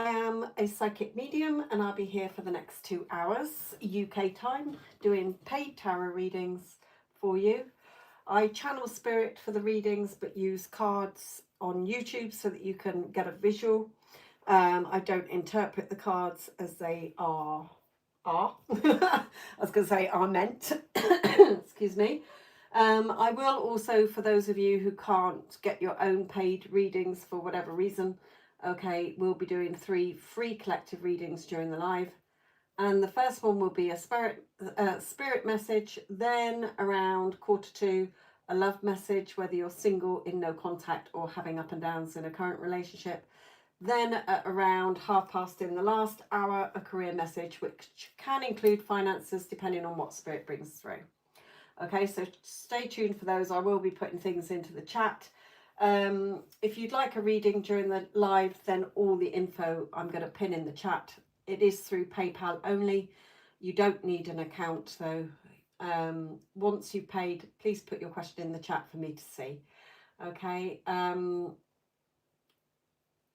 I am a psychic medium and I'll be here for the next 2 hours UK time doing paid tarot readings for you. I channel spirit for the readings but use cards on YouTube so that you can get a visual. I don't interpret the cards as they are. I was going to say are meant. Excuse me. I will also, for those of you who can't get your own paid readings for whatever reason, okay, we'll be doing 3 free collective readings during the live. And the first one will be a spirit message, then around 1:45, a love message, whether you're single, in no contact, or having up and downs in a current relationship. Then at around 1:30 in the last hour, a career message, which can include finances depending on what spirit brings through. Okay, so stay tuned for those. I will be putting things into the chat. If you'd like a reading during the live, then all the info I'm going to pin in the chat. It is through PayPal only. You don't need an account though. Once you've paid, please put your question in the chat for me to see. Okay.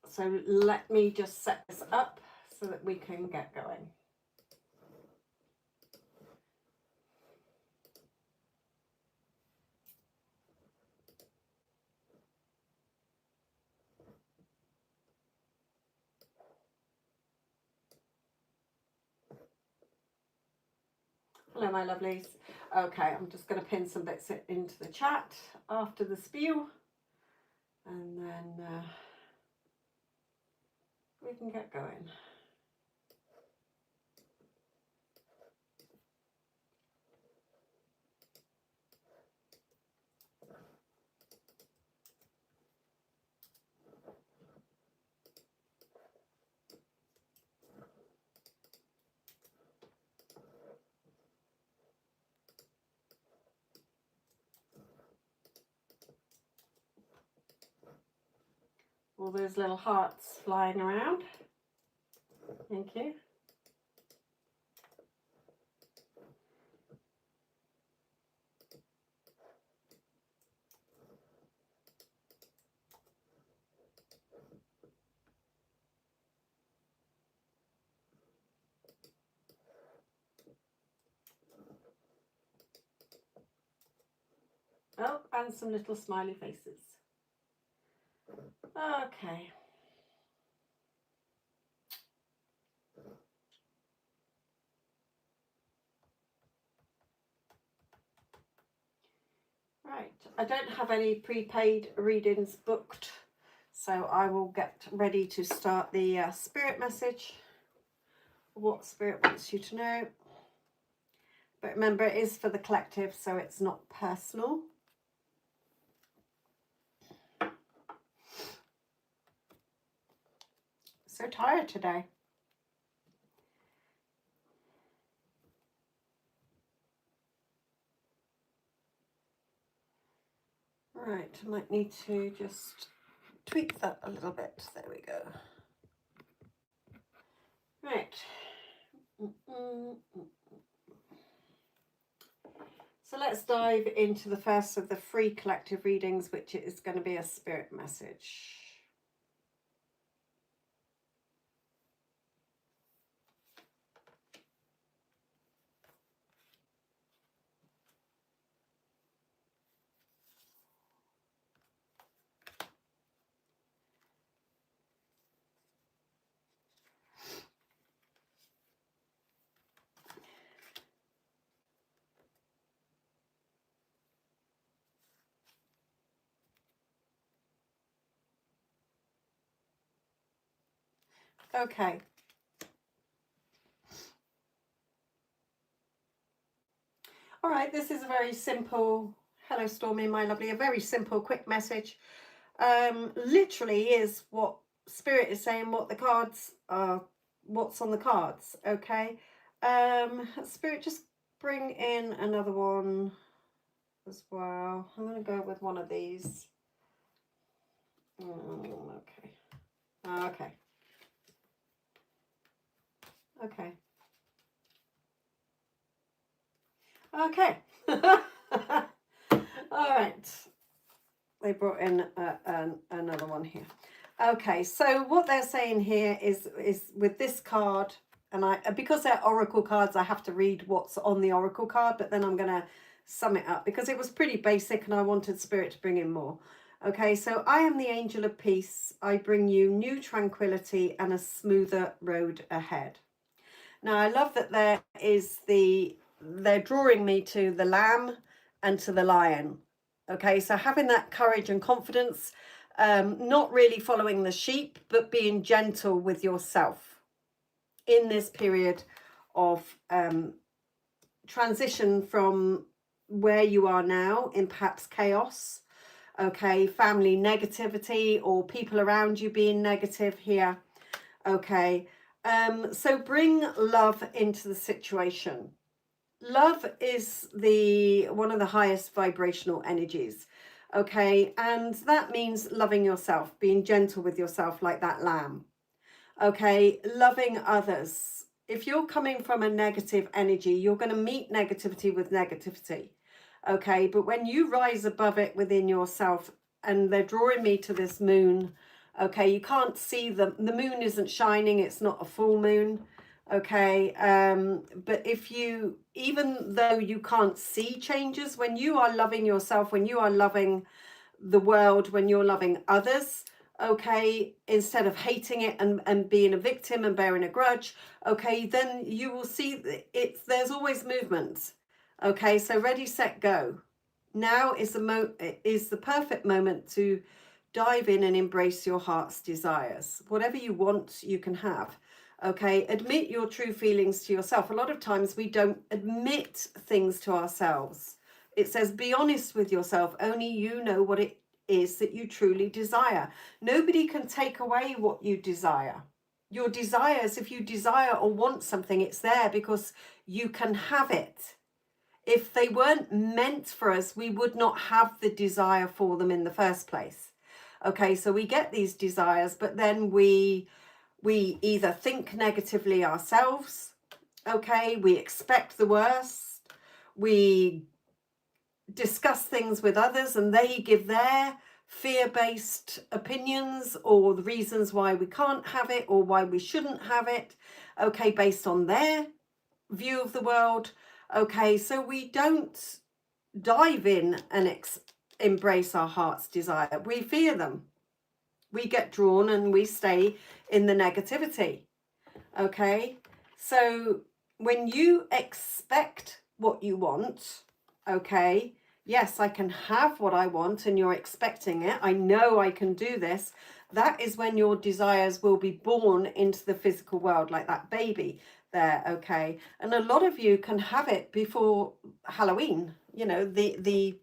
So let me just set this up so that we can get going. Hello, my lovelies. Okay, I'm just going to pin some bits into the chat after the spiel, and then we can get going. All those little hearts flying around. Thank you. Oh, and some little smiley faces. Okay. Right, I don't have any prepaid readings booked, so I will get ready to start the spirit message, what spirit wants you to know. But remember, it is for the collective, so it's not personal. So tired today. Right, I might need to just tweak that a little bit. There we go. Right. So let's dive into the first of the free collective readings, which is going to be a spirit message. Okay. All right, this is a very simple, hello Stormy, my lovely, a very simple, quick message. Literally is what Spirit is saying, what the cards are, what's on the cards, okay? Spirit, just bring in another one as well. I'm going to go with one of these. Okay. Okay. Okay. Okay. All right. They brought in another one here. Okay, so what they're saying here is with this card, and because they're oracle cards, I have to read what's on the oracle card, but then I'm going to sum it up because it was pretty basic and I wanted Spirit to bring in more. Okay, so I am the angel of peace. I bring you new tranquility and a smoother road ahead. Now, I love that they're drawing me to the lamb and to the lion. Okay, so having that courage and confidence, not really following the sheep, but being gentle with yourself in this period of transition from where you are now in perhaps chaos. Okay, family negativity or people around you being negative here. Okay, so bring love into the situation. Love is one of the highest vibrational energies. Okay, and that means loving yourself, being gentle with yourself like that lamb. Okay, loving others. If you're coming from a negative energy, you're going to meet negativity with negativity. Okay, but when you rise above it within yourself, and they're drawing me to this moon. Okay, you can't see the moon isn't shining, it's not a full moon. Okay, but even though you can't see changes, when you are loving yourself, when you are loving the world, when you're loving others, okay, instead of hating it and being a victim and bearing a grudge, okay, then you will see there's always movement. Okay, so ready, set, go. Now is the perfect moment to dive in and embrace your heart's desires. Whatever you want, you can have. Okay, admit your true feelings to yourself. A lot of times we don't admit things to ourselves. It says, be honest with yourself. Only you know what it is that you truly desire. Nobody can take away what you desire. Your desires, if you desire or want something, it's there because you can have it. If they weren't meant for us, we would not have the desire for them in the first place. Okay, so we get these desires, but then we either think negatively ourselves, okay, we expect the worst, we discuss things with others and they give their fear-based opinions or the reasons why we can't have it or why we shouldn't have it, okay, based on their view of the world. Okay, so we don't dive in and embrace our heart's desire. We fear them. We get drawn and we stay in the negativity. Okay, so when you expect what you want, okay, yes, I can have what I want and you're expecting it. I know I can do this. That is when your desires will be born into the physical world, like that baby there, okay? And a lot of you can have it before Halloween, you know, the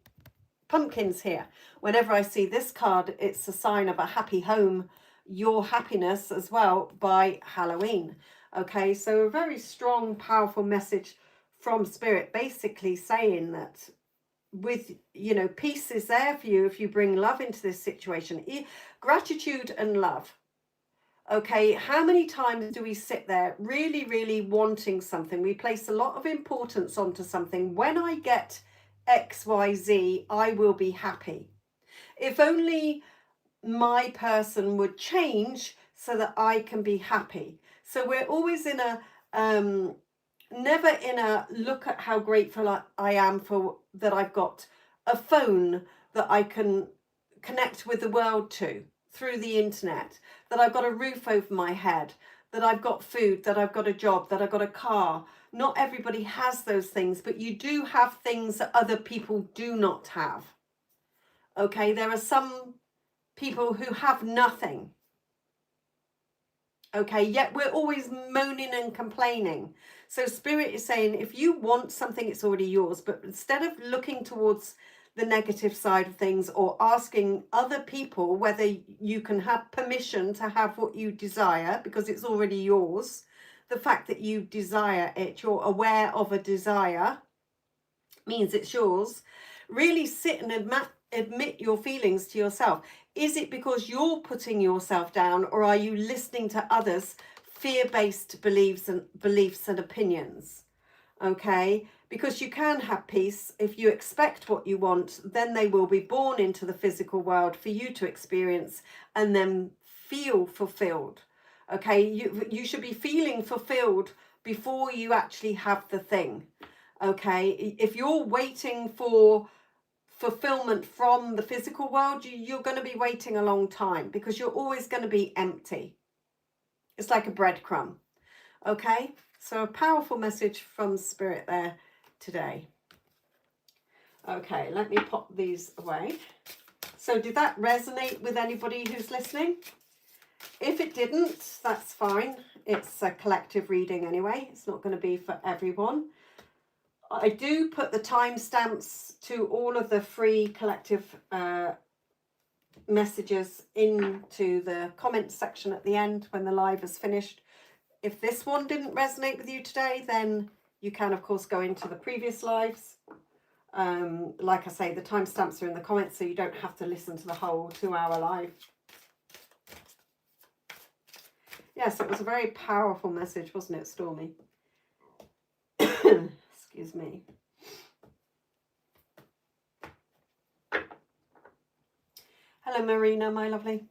pumpkins here. Whenever I see this card, it's a sign of a happy home, your happiness as well by Halloween. Okay, so a very strong, powerful message from Spirit, basically saying that peace is there for you if you bring love into this situation. Gratitude and love. Okay, how many times do we sit there really, really wanting something? We place a lot of importance onto something. When I get XYZ, I will be happy. If only my person would change so that I can be happy. So we're always in a, never in a look at how grateful I am for that I've got a phone that I can connect with the world to through the internet, that I've got a roof over my head, that I've got food, that I've got a job, that I've got a car. Not everybody has those things, but you do have things that other people do not have. Okay, there are some people who have nothing. Okay, yet we're always moaning and complaining. So Spirit is saying, if you want something, it's already yours. But instead of looking towards the negative side of things or asking other people whether you can have permission to have what you desire because it's already yours, the fact that you desire it, you're aware of a desire, means it's yours. Really sit and admit your feelings to yourself. Is it because you're putting yourself down, or are you listening to others' fear-based beliefs and opinions? Okay, because you can have peace if you expect what you want, then they will be born into the physical world for you to experience and then feel fulfilled. Okay, you should be feeling fulfilled before you actually have the thing. Okay, if you're waiting for fulfillment from the physical world, you're going to be waiting a long time, because you're always going to be empty. It's like a breadcrumb. Okay, so a powerful message from Spirit there today. Okay, let me pop these away. So did that resonate with anybody who's listening? If it didn't, that's fine. It's a collective reading anyway. It's not going to be for everyone. I do put the timestamps to all of the free collective messages into the comments section at the end when the live is finished. If this one didn't resonate with you today, then you can, of course, go into the previous lives. Like I say, the timestamps are in the comments, so you don't have to listen to the whole 2-hour live. Yes, it was a very powerful message, wasn't it, Stormy? Excuse me. Hello, Marina, my lovely.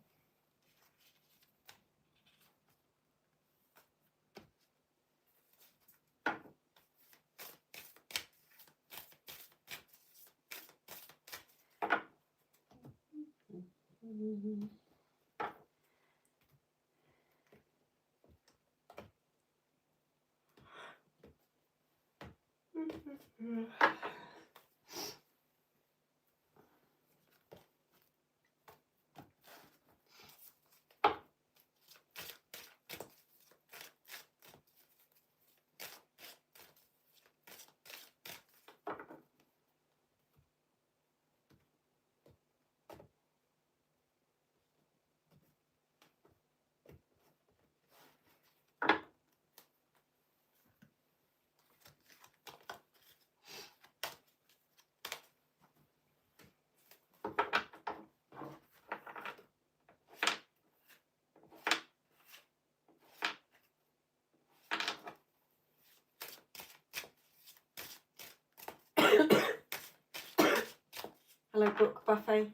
Hello, Book Buffet.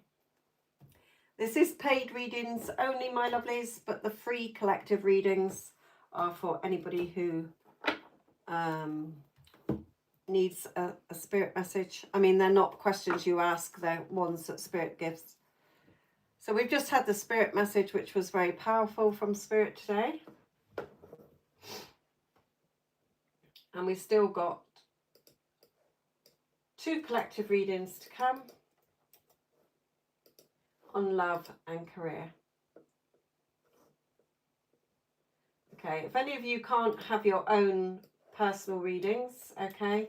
This is paid readings only, my lovelies, but the free collective readings are for anybody who needs a spirit message. I mean, they're not questions you ask, they're ones that Spirit gives. So we've just had the spirit message, which was very powerful from Spirit today. And we've still got 2 collective readings to come on love and career. Okay, if any of you can't have your own personal readings, okay,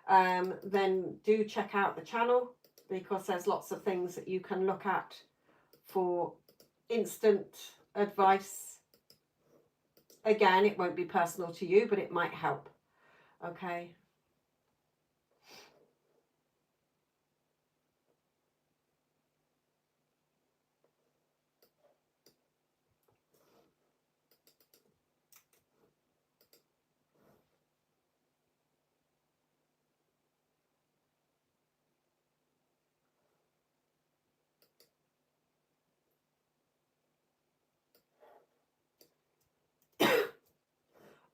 then do check out the channel, because there's lots of things that you can look at for instant advice. Again, it won't be personal to you, but it might help. Okay.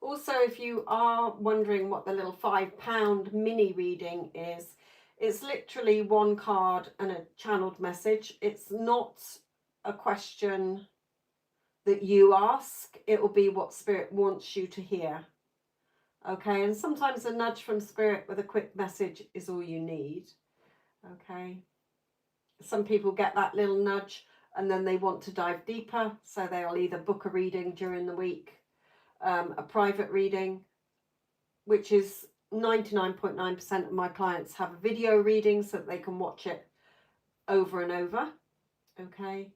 Also, if you are wondering what the little £5 mini reading is, it's literally 1 card and a channeled message. It's not a question that you ask. It will be what Spirit wants you to hear. Okay, and sometimes a nudge from Spirit with a quick message is all you need. Okay. Some people get that little nudge and then they want to dive deeper, so they'll either book a reading during the week, a private reading, which is 99.9% of my clients have a video reading so that they can watch it over and over. Okay.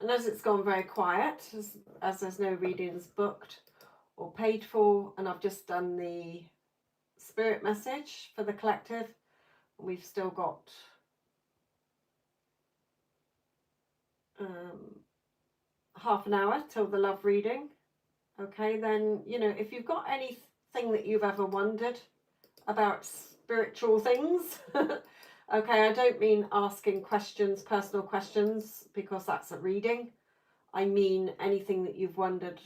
And as it's gone very quiet, as there's no readings booked or paid for, and I've just done the spirit message for the collective, we've still got half an hour till the love reading. Okay, then, you know, if you've got anything that you've ever wondered about spiritual things, okay, I don't mean asking questions, personal questions, because that's a reading. I mean anything that you've wondered,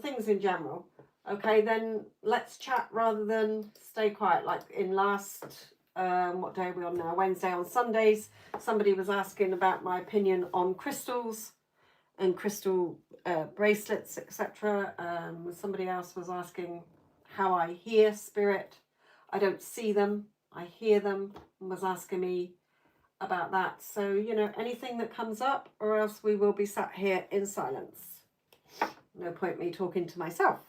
things in general. Okay, then let's chat rather than stay quiet. Like in last, what day are we on now? Wednesday. On Sundays, somebody was asking about my opinion on crystals and crystal bracelets, etc. Somebody else was asking how I hear spirit. I don't see them, I hear them, and was asking me about that. So, you know, anything that comes up, or else we will be sat here in silence. No point me talking to myself.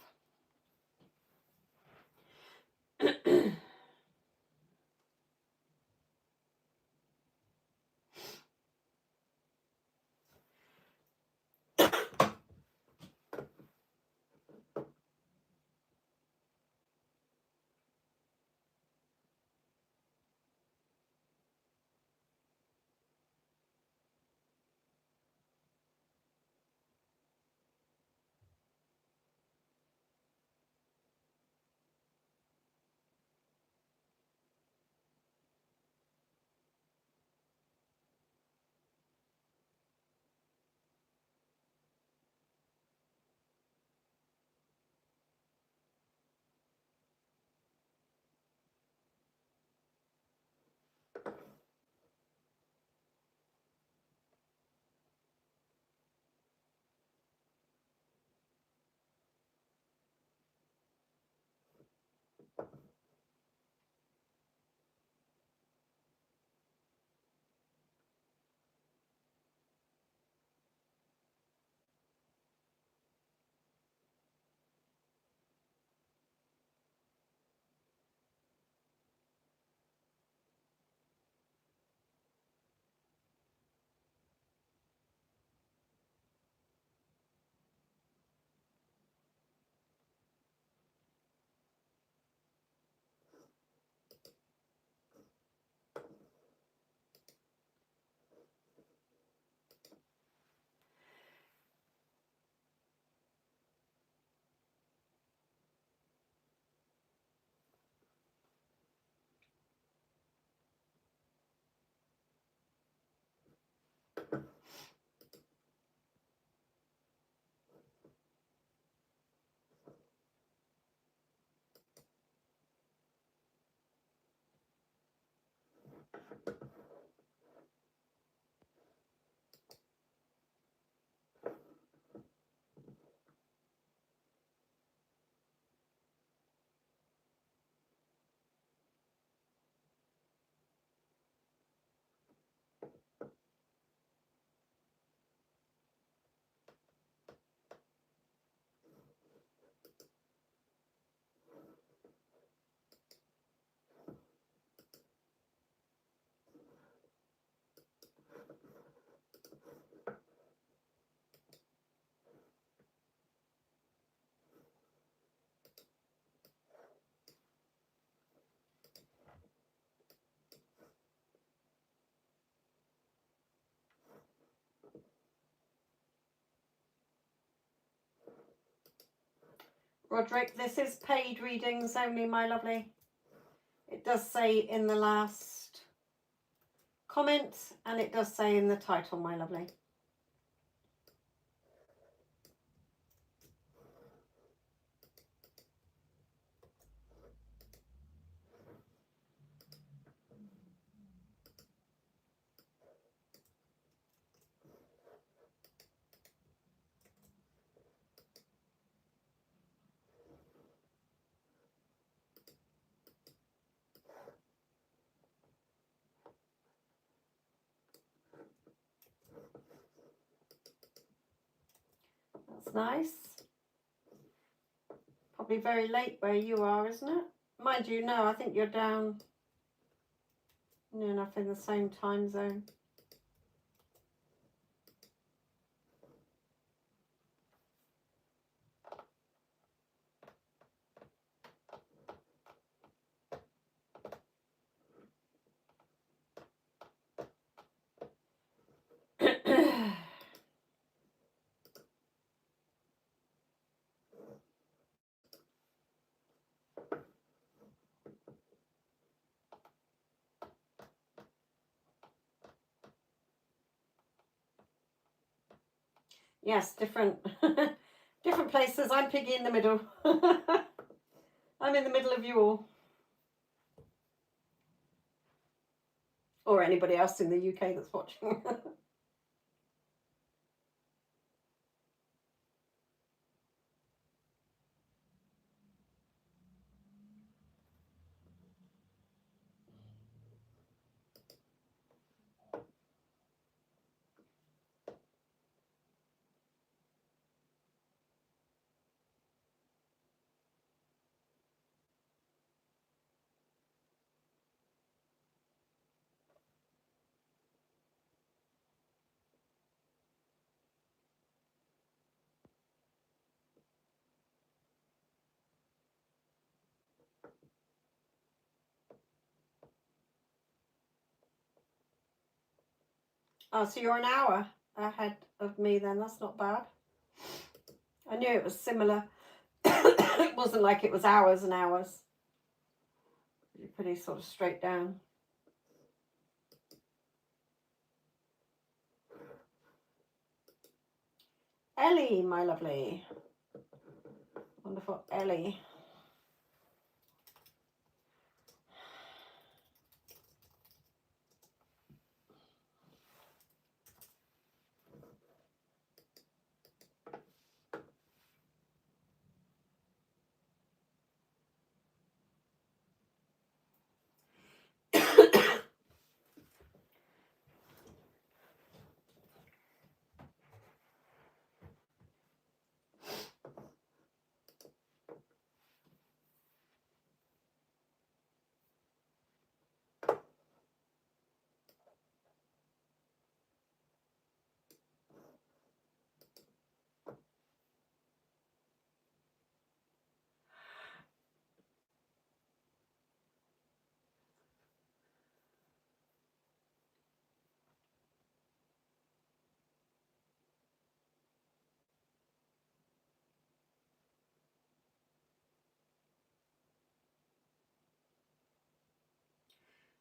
Roderick, this is paid readings only, my lovely. It does say in the last comment, and it does say in the title, my lovely. That's nice. Probably very late where you are, isn't it? Mind you, no, I think you're down near enough in the same time zone. Yes, different different places. I'm Piggy in the middle. I'm in the middle of you all. Or anybody else in the UK that's watching. Oh, so you're an hour ahead of me then. That's not bad. I knew it was similar. It wasn't like it was hours and hours. You're pretty sort of straight down. Ellie, my lovely. Wonderful Ellie.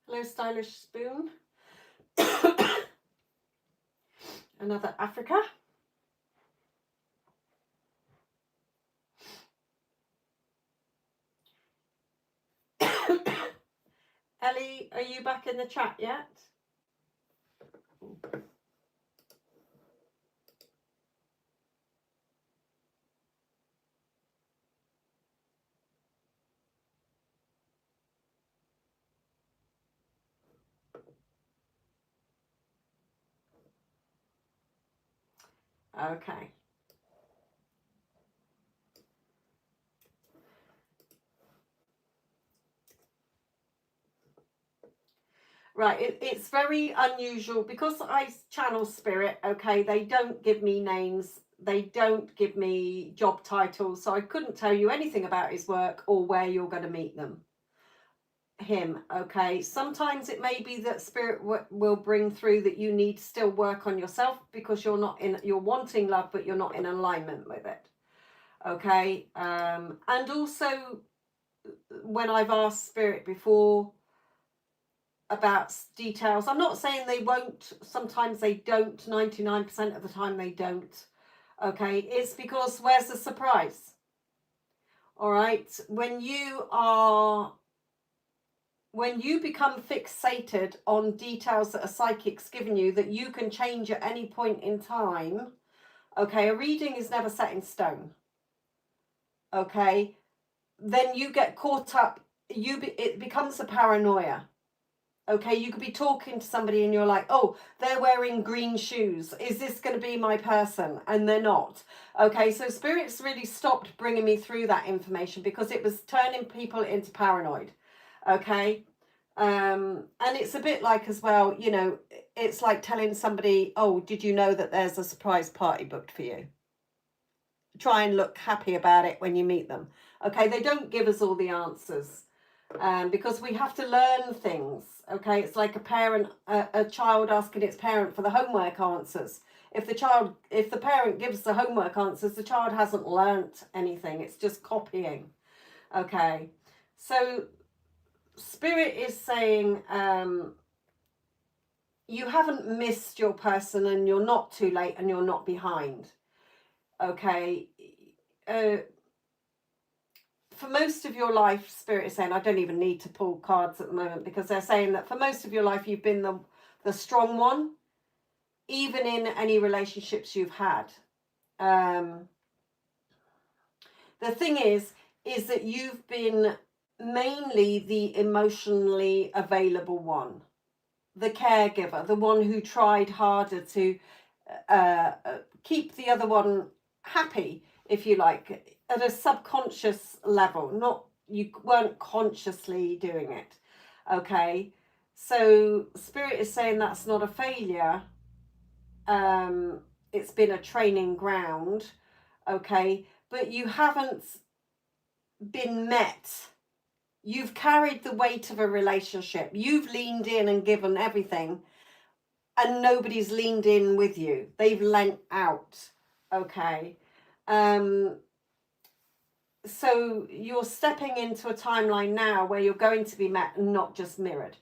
Hello, Stylish Spoon. Another Africa. Ellie, are you back in the chat yet? Okay. Right, it's very unusual because I channel spirit, okay, they don't give me names, they don't give me job titles, so I couldn't tell you anything about his work or where you're going to meet him, okay. Sometimes it may be that spirit will bring through that you need to still work on yourself because you're wanting love, but you're not in alignment with it, okay. And also when I've asked spirit before about details, I'm not saying they won't, sometimes they don't, 99% of the time they don't, okay, it's because where's the surprise? All right, when you become fixated on details that a psychic's given you that you can change at any point in time, okay, a reading is never set in stone, okay, then you get caught up, it becomes a paranoia. Okay, you could be talking to somebody and you're like, oh, they're wearing green shoes. Is this going to be my person? And they're not. Okay, so spirits really stopped bringing me through that information because it was turning people into paranoid. Okay, and it's a bit like as well, you know, it's like telling somebody, oh, did you know that there's a surprise party booked for you? Try and look happy about it when you meet them. Okay, they don't give us all the answers. Because we have to learn things. Okay, it's like a child asking its parent for the homework answers. If the parent gives the homework answers, the child hasn't learnt anything. It's just copying. Okay, so spirit is saying you haven't missed your person, and you're not too late, and you're not behind. Okay. For most of your life, Spirit is saying, I don't even need to pull cards at the moment, because they're saying that for most of your life you've been the strong one, even in any relationships you've had. The thing is that you've been mainly the emotionally available one, the caregiver, the one who tried harder to keep the other one happy, if you like, at a subconscious level. Not, you weren't consciously doing it. Okay, so Spirit is saying that's not a failure. It's been a training ground. Okay, but you haven't been met. You've carried the weight of a relationship. You've leaned in and given everything, and nobody's leaned in with you. They've lent out. Okay. So you're stepping into a timeline now where you're going to be met and not just mirrored.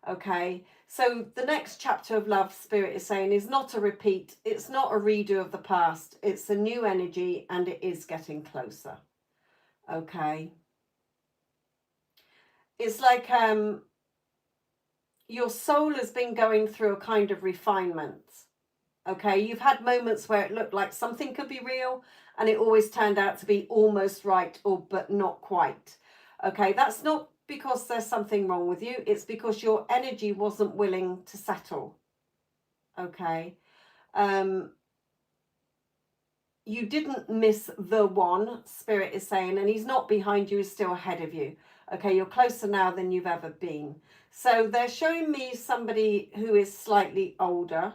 Okay. So the next chapter of love, Spirit is saying, is not a repeat. It's not a redo of the past. It's a new energy, and it is getting closer. Okay. It's like your soul has been going through a kind of refinement. Okay, you've had moments where it looked like something could be real, and it always turned out to be almost right, but not quite. Okay, that's not because there's something wrong with you. It's because your energy wasn't willing to settle. Okay. You didn't miss the one, Spirit is saying, and he's not behind you, he's still ahead of you. Okay, you're closer now than you've ever been. So they're showing me somebody who is slightly older,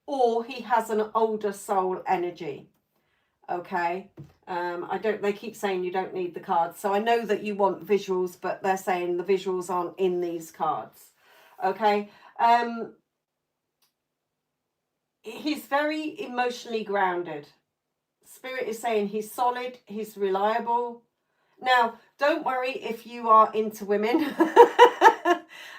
or he has an older soul energy. Okay. They keep saying you don't need the cards. So I know that you want visuals, but they're saying the visuals aren't in these cards. Okay. He's very emotionally grounded. Spirit is saying he's solid, he's reliable. Now, don't worry if you are into women.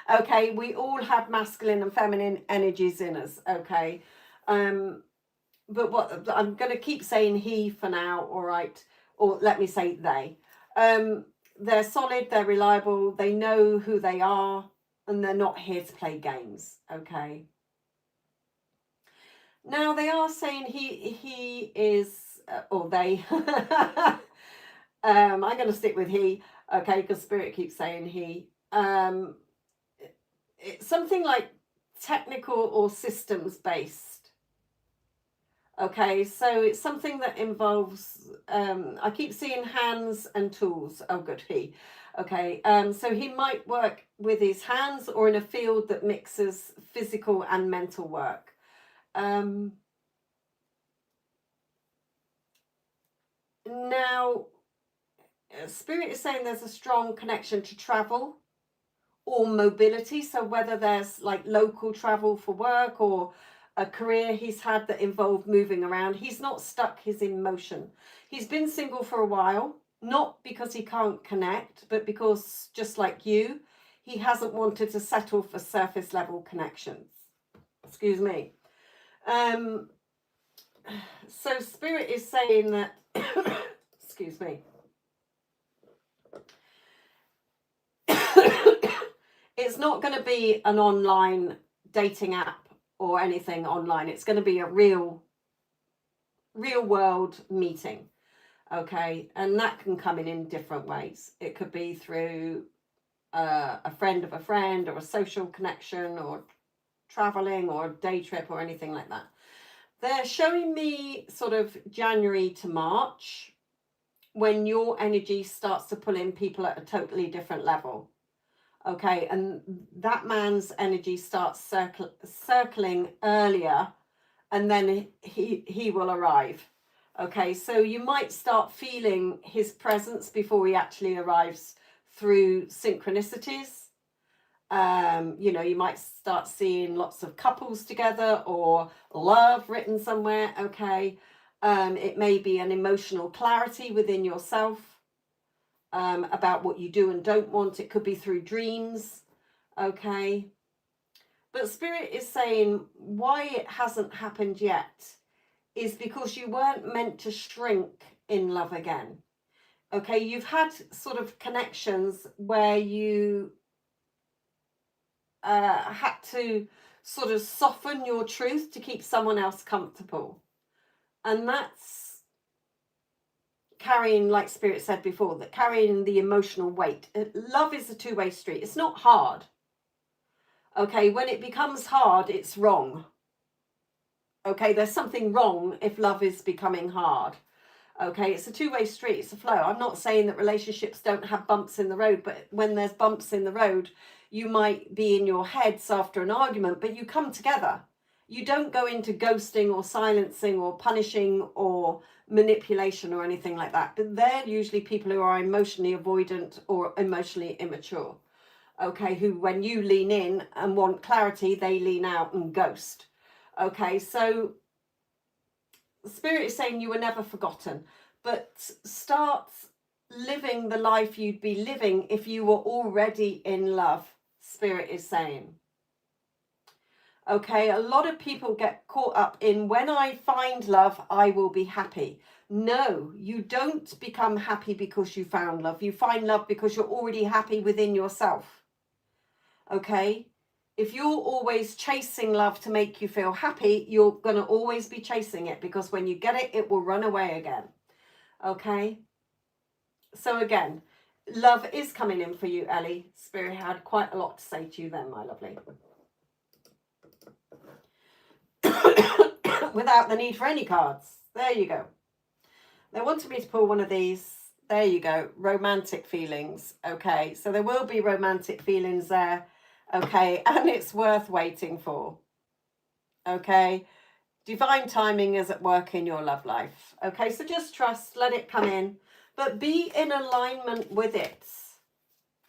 Okay, we all have masculine and feminine energies in us. Okay. But what I'm going to keep saying he for now, all right, or let me say they. They're solid, they're reliable, they know who they are, and they're not here to play games. Okay. Now they are saying he is, or they. I'm going to stick with he, okay, because Spirit keeps saying he. It's something like technical or systems based. Okay, so it's something that involves, I keep seeing hands and tools. Oh, good, he. Okay, so he might work with his hands or in a field that mixes physical and mental work. Now, Spirit is saying there's a strong connection to travel or mobility. So whether there's like local travel for work or a career he's had that involved moving around, he's not stuck, he's in motion. He's been single for a while, not because he can't connect, but because, just like you, he hasn't wanted to settle for surface level connections. Excuse me. So Spirit is saying that, excuse me, it's not going to be an online dating app or anything online. It's going to be a real world meeting. Okay. And that can come in different ways. It could be through a friend of a friend, or a social connection, or traveling, or a day trip, or anything like that. They're showing me sort of January to March, when your energy starts to pull in people at a totally different level. Okay, and that man's energy starts circling earlier, and then he will arrive. Okay, so you might start feeling his presence before he actually arrives through synchronicities. You might start seeing lots of couples together, or love written somewhere. Okay, it may be an emotional clarity within yourself. About what you do and don't want. It could be through dreams. Okay. But Spirit is saying why it hasn't happened yet is because you weren't meant to shrink in love again. Okay, you've had sort of connections where you had to sort of soften your truth to keep someone else comfortable. And that's carrying, like Spirit said before, that carrying the emotional weight. Love is a two-way street. It's not hard. Okay, when it becomes hard, it's wrong. Okay, there's something wrong if love is becoming hard. Okay, it's a two-way street, it's a flow. I'm not saying that relationships don't have bumps in the road, but when there's bumps in the road, you might be in your heads after an argument, but you come together. You don't go into ghosting or silencing or punishing or manipulation or anything like that. But they're usually people who are emotionally avoidant or emotionally immature. Okay, who when you lean in and want clarity, they lean out and ghost. Okay, so Spirit is saying you were never forgotten, but start living the life you'd be living if you were already in love, Spirit is saying. Okay, a lot of people get caught up in, when I find love, I will be happy. No, you don't become happy because you found love. You find love because you're already happy within yourself. Okay? If you're always chasing love to make you feel happy, you're going to always be chasing it, because when you get it, it will run away again. Okay? So again, love is coming in for you, Ellie. Spirit had quite a lot to say to you then, my lovely. Without the need for any cards. There you go. They wanted me to pull one of these. There you go. Romantic feelings. Okay, so there will be romantic feelings there. Okay, and it's worth waiting for. Okay, divine timing is at work in your love life. Okay, so just trust, let it come in, but be in alignment with it.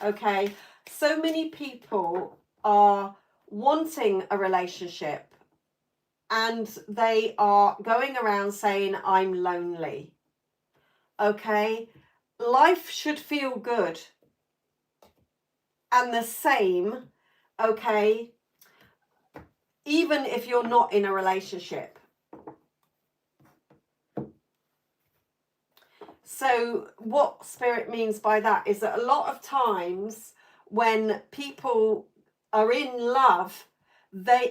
Okay, so many people are wanting a relationship and they are going around saying, I'm lonely. Okay, life should feel good. And the same, okay, even if you're not in a relationship. So what Spirit means by that is that a lot of times when people are in love,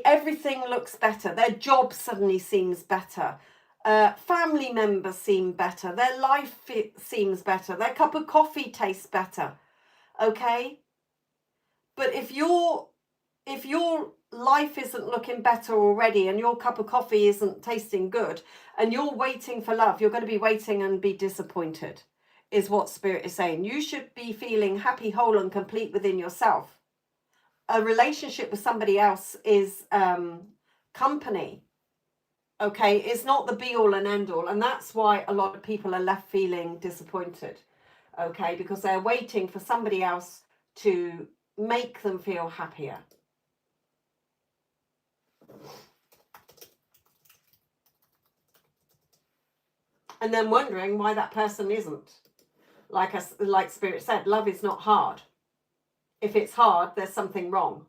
everything looks better. Their job suddenly seems better. Family members seem better. Their life seems better. Their cup of coffee tastes better. Okay? But if your life isn't looking better already and your cup of coffee isn't tasting good and you're waiting for love, you're going to be waiting and be disappointed, is what Spirit is saying. You should be feeling happy, whole and complete within yourself. A relationship with somebody else is company. Okay, it's not the be all and end all, and that's why a lot of people are left feeling disappointed. Okay, because they're waiting for somebody else to make them feel happier. And then wondering why that person isn't. Like Spirit said, love is not hard. If it's hard, there's something wrong.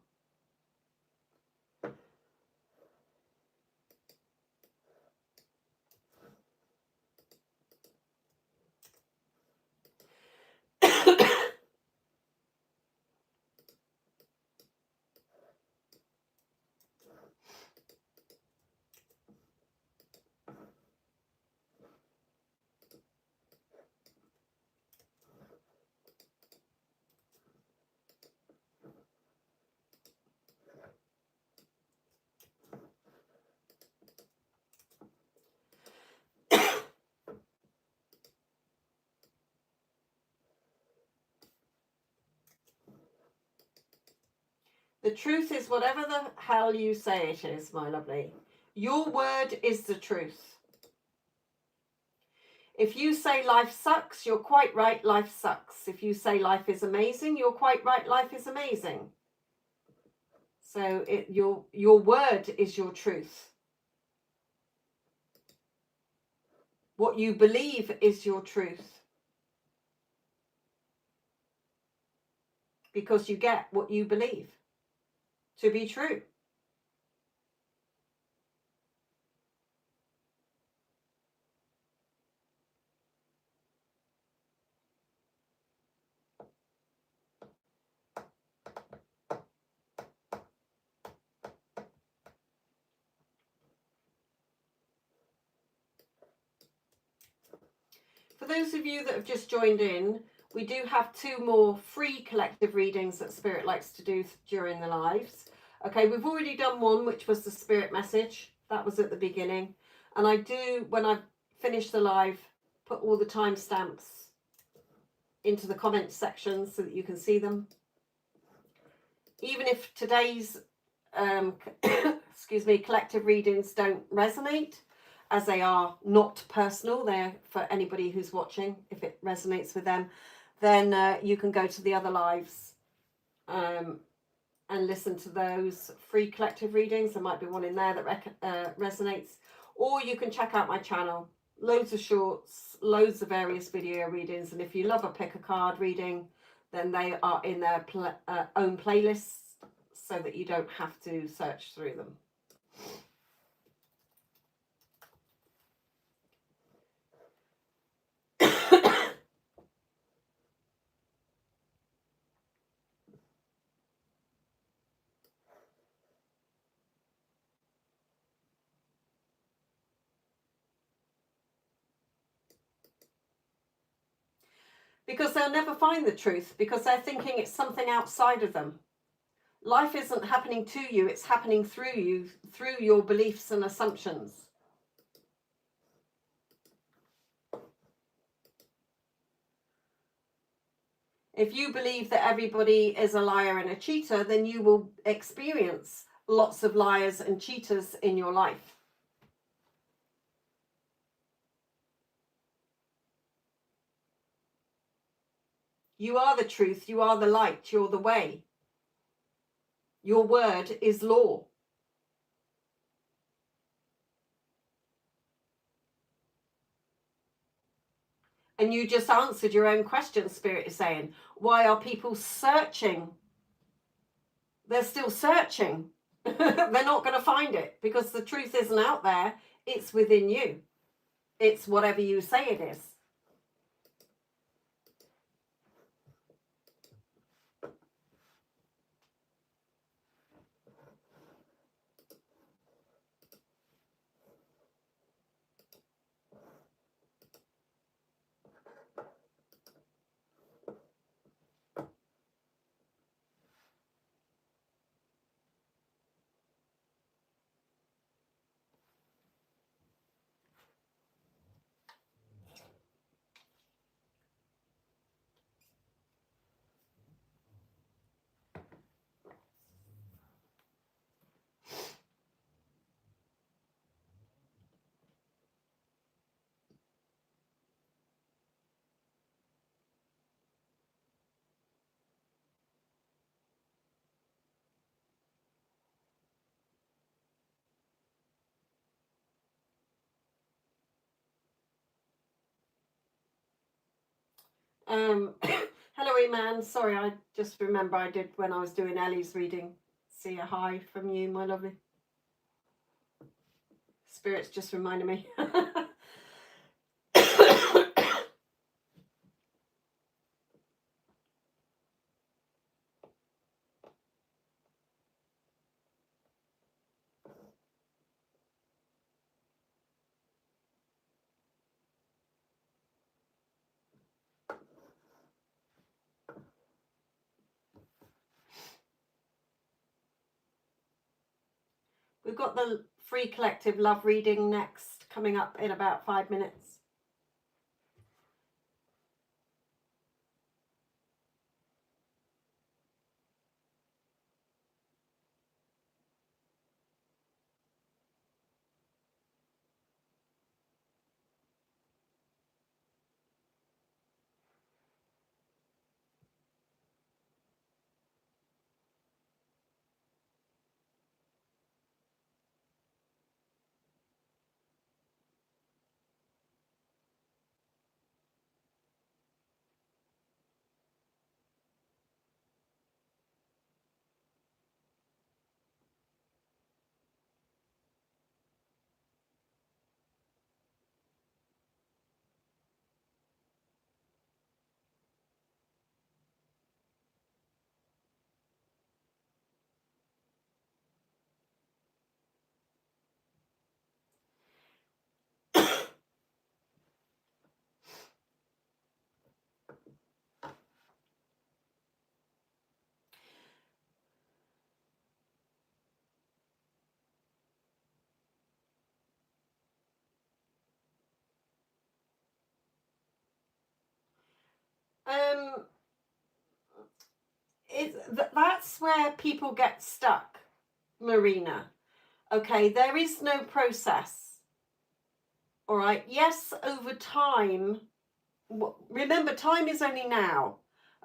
The truth is whatever the hell you say it is, my lovely. Your word is the truth. If you say life sucks, you're quite right, life sucks. If you say life is amazing, you're quite right, life is amazing. So your word is your truth. What you believe is your truth. Because you get what you believe to be true. those of you that have just joined in, we do have 2 more free collective readings that Spirit likes to do during the lives. Okay, we've already done one, which was the Spirit message. That was at the beginning. And I do, when I finish the live, put all the timestamps into the comment section so that you can see them. Even if today's excuse me, collective readings don't resonate, as they are not personal, they're for anybody who's watching. If it resonates with them, then you can go to the other lives and listen to those free collective readings. There might be one in there that resonates, or you can check out my channel. Loads of shorts, loads of various video readings, and if you love a pick a card reading, then they are in their own playlists, so that you don't have to search through them. Because they'll never find the truth, because they're thinking it's something outside of them. Life isn't happening to you, it's happening through you, through your beliefs and assumptions. If you believe that everybody is a liar and a cheater, then you will experience lots of liars and cheaters in your life. You are the truth, you are the light, you're the way. Your word is law. And you just answered your own question, Spirit is saying. Why are people searching? They're still searching. They're not going to find it, because the truth isn't out there. It's within you. It's whatever you say it is. Hello, Iman. Sorry, I just remember I did when I was doing Ellie's reading. See a hi from you, my lovely. Spirit's just reminded me. We've got the free collective love reading next, coming up in about 5 minutes. That's where people get stuck, Marina. Okay, there is no process. All right. Yes, over time. Remember, time is only now.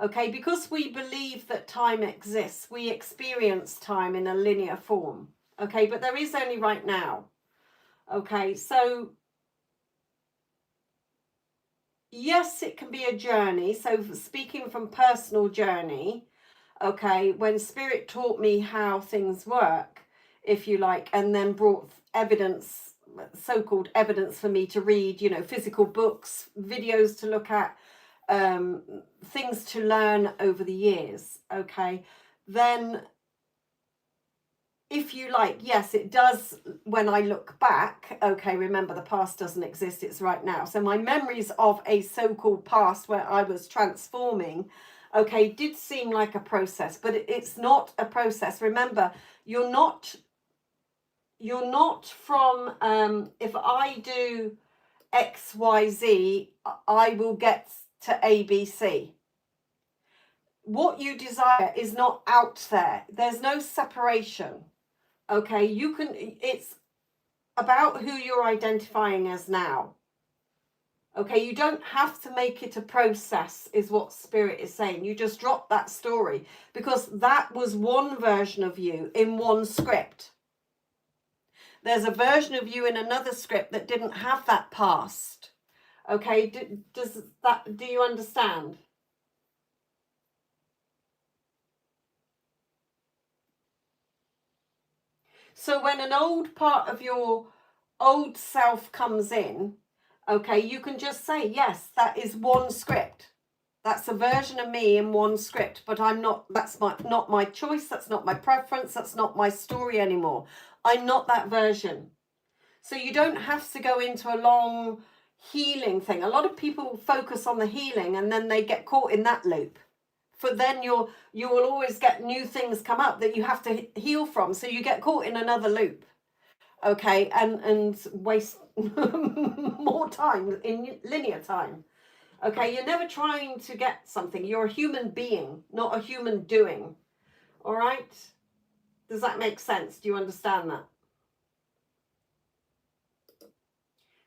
Okay, because we believe that time exists, we experience time in a linear form. Okay, but there is only right now. Okay, so yes, it can be a journey. So speaking from personal journey, okay, when Spirit taught me how things work, if you like, and then brought evidence, so-called evidence for me to read, you know, physical books, videos to look at, things to learn over the years, okay, then if you like, yes, it does. When I look back, okay, remember the past doesn't exist, it's right now. So my memories of a so-called past where I was transforming, okay, did seem like a process, but it's not a process. Remember, you're not from, if I do XYZ, I will get to ABC. What you desire is not out there. There's no separation. Okay, it's about who you're identifying as now. Okay, you don't have to make it a process, is what Spirit is saying. You just drop that story because that was one version of you in one script. There's a version of you in another script that didn't have that past. Okay, do you understand? So when an old part of your old self comes in, okay, you can just say, yes, that is one script. That's a version of me in one script, but that's not my choice. That's not my preference. That's not my story anymore. I'm not that version. So you don't have to go into a long healing thing. A lot of people focus on the healing and then they get caught in that loop. For then you will always get new things come up that you have to heal from. So you get caught in another loop. Okay, and waste more time in linear time. Okay, you're never trying to get something. You're a human being, not a human doing. All right? Does that make sense? Do you understand that?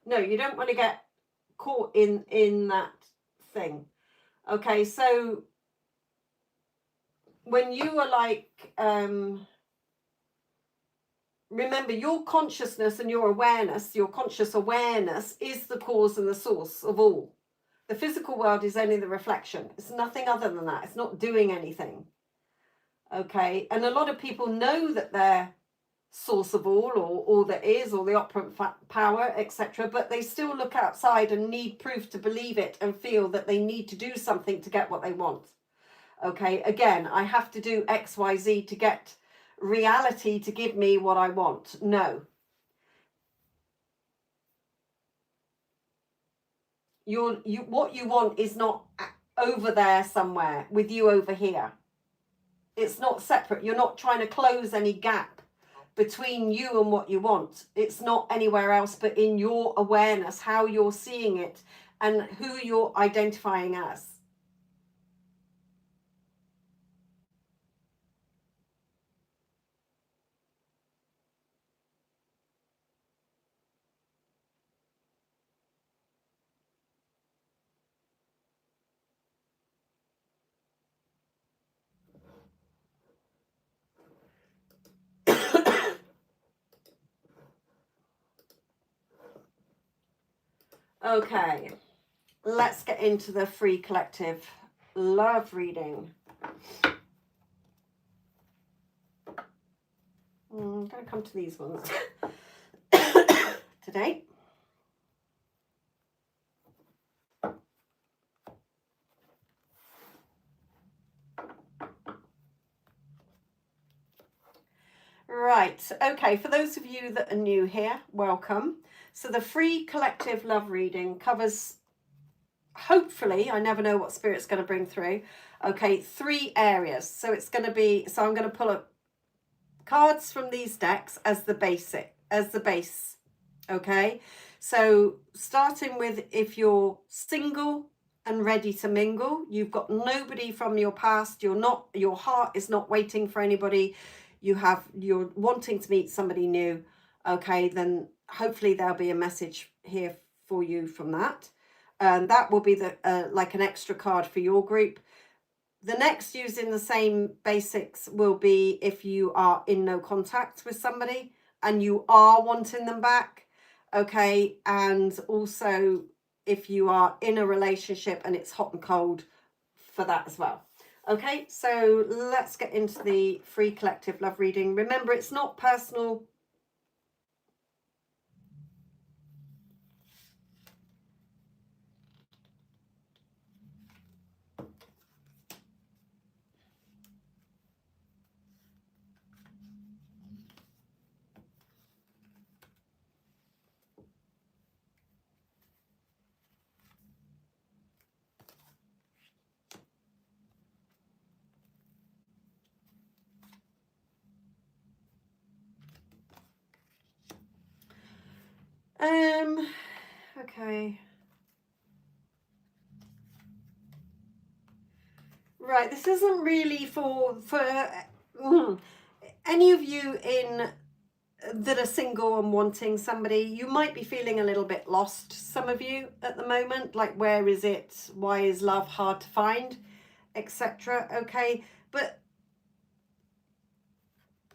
No, you don't want to get caught in that thing. Okay, so when you are like, remember your consciousness and your awareness, your conscious awareness is the cause and the source of all. The physical world is only the reflection. It's nothing other than that. It's not doing anything. Okay, and a lot of people know that they're source of all, or all that is, or the operant power, etc., but they still look outside and need proof to believe it and feel that they need to do something to get what they want. Okay, again, I have to do XYZ to get reality to give me what I want. No. What you want is not over there somewhere with you over here. It's not separate. You're not trying to close any gap between you and what you want. It's not anywhere else but in your awareness, how you're seeing it and who you're identifying as. Okay, let's get into the free collective love reading. I'm going to come to these ones today. Right, okay, for those of you that are new here, welcome. So the free collective love reading covers, hopefully, I never know what Spirit's going to bring through, okay, 3 areas. So it's going to be, so I'm going to pull up cards from these decks as the base, okay? So starting with if you're single and ready to mingle. You've got nobody from your past. Your heart is not waiting for anybody. You're wanting to meet somebody new. Okay, then hopefully there'll be a message here for you from that. That will be the like an extra card for your group. The next, using the same basics, will be if you are in no contact with somebody and you are wanting them back. Okay, and also if you are in a relationship and it's hot and cold, for that as well. Okay, so let's get into the free collective love reading. Remember, it's not personal. Okay. Right, this isn't really for any of you in that are single and wanting somebody. You might be feeling a little bit lost, some of you at the moment, like where is it, why is love hard to find, etc. Okay, but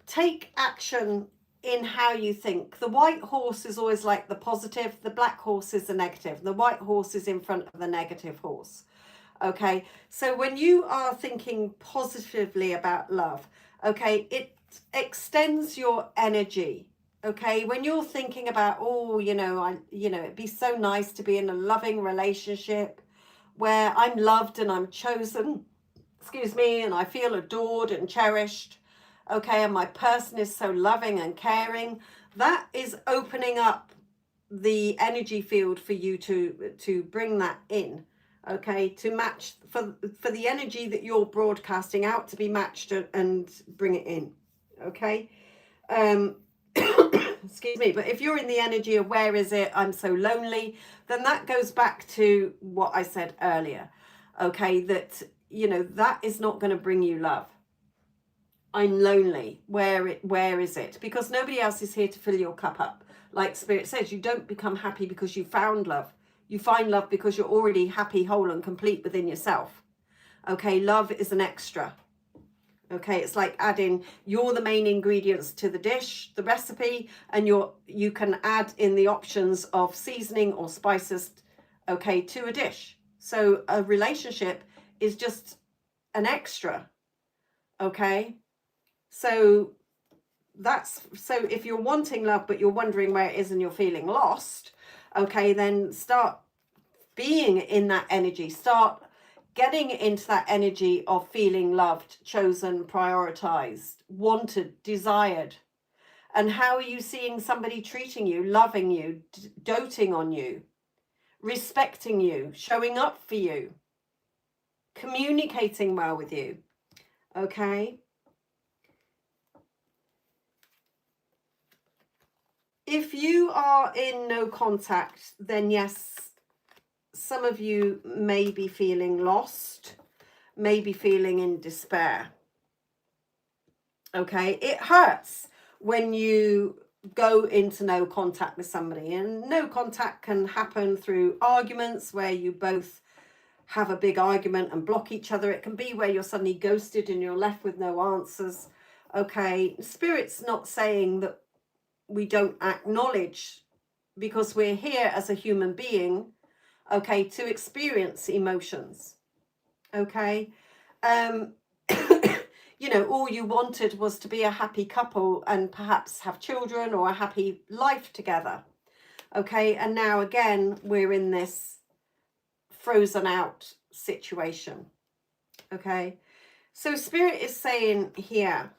take action in how you think. The white horse is always like the positive, the black horse is the negative. The white horse is in front of the negative horse. Okay, so when you are thinking positively about love, okay, it extends your energy. Okay, when you're thinking about, oh, it'd be so nice to be in a loving relationship where I'm loved and I'm chosen, excuse me, and I feel adored and cherished. Okay, and my person is so loving and caring. That is opening up the energy field for you to bring that in. Okay, to match for the energy that you're broadcasting out to be matched and bring it in. Okay, excuse me, but if you're in the energy of where is it, I'm so lonely, then that goes back to what I said earlier. Okay, that that is not going to bring you love. I'm lonely. Where is it? Because nobody else is here to fill your cup up. Like Spirit says, you don't become happy because you found love. You find love because you're already happy, whole and complete within yourself. Okay, love is an extra. Okay, it's like adding, you're the main ingredients to the dish, the recipe, and you can add in the options of seasoning or spices, okay, to a dish. So a relationship is just an extra. Okay, so if you're wanting love but you're wondering where it is and you're feeling lost, okay, then start being in that energy. Start getting into that energy of feeling loved, chosen, prioritized, wanted, desired. And how are you seeing somebody treating you, loving you, doting on you, respecting you, showing up for you, communicating well with you? Okay. If you are in no contact, then yes, some of you may be feeling lost, may be feeling in despair. Okay, it hurts when you go into no contact with somebody, and no contact can happen through arguments where you both have a big argument and block each other. It can be where you're suddenly ghosted and you're left with no answers. Okay, Spirit's not saying that we don't acknowledge, because we're here as a human being, okay, to experience emotions. Okay, all you wanted was to be a happy couple and perhaps have children or a happy life together. Okay, and now again we're in this frozen out situation. Okay, so Spirit is saying here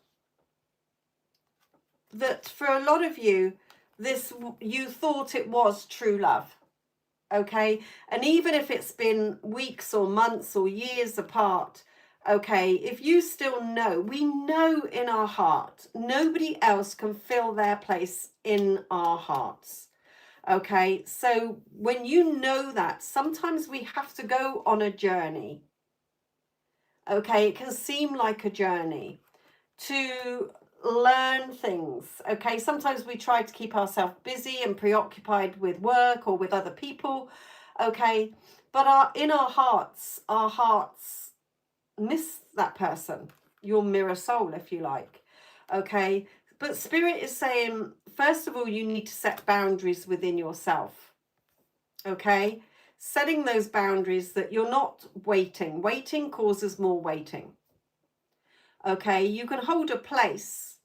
that for a lot of you, you thought it was true love. Okay, and even if it's been weeks or months or years apart, okay, if you still know, we know in our heart, nobody else can fill their place in our hearts. Okay, so when you know that, sometimes we have to go on a journey. Okay, it can seem like a journey to learn things. Okay, sometimes we try to keep ourselves busy and preoccupied with work or with other people. Okay, but in our hearts miss that person, your mirror soul, if you like. Okay, but Spirit is saying, first of all, you need to set boundaries within yourself. Okay, setting those boundaries that you're not waiting. Waiting causes more waiting. Okay, you can hold a place,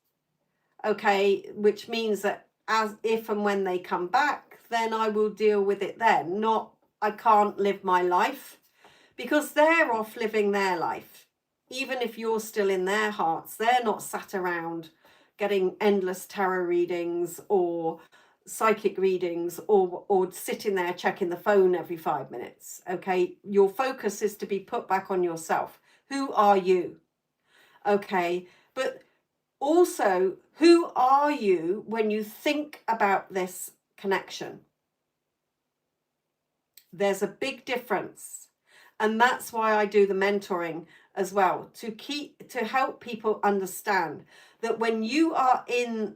okay, which means that as if and when they come back, then I will deal with it then, not I can't live my life, because they're off living their life. Even if you're still in their hearts, they're not sat around getting endless tarot readings or psychic readings or sitting there checking the phone every 5 minutes. Okay, your focus is to be put back on yourself. Who are you? Okay, but also, who are you when you think about this connection? There's a big difference. And that's why I do the mentoring as well, to help people understand that when you are in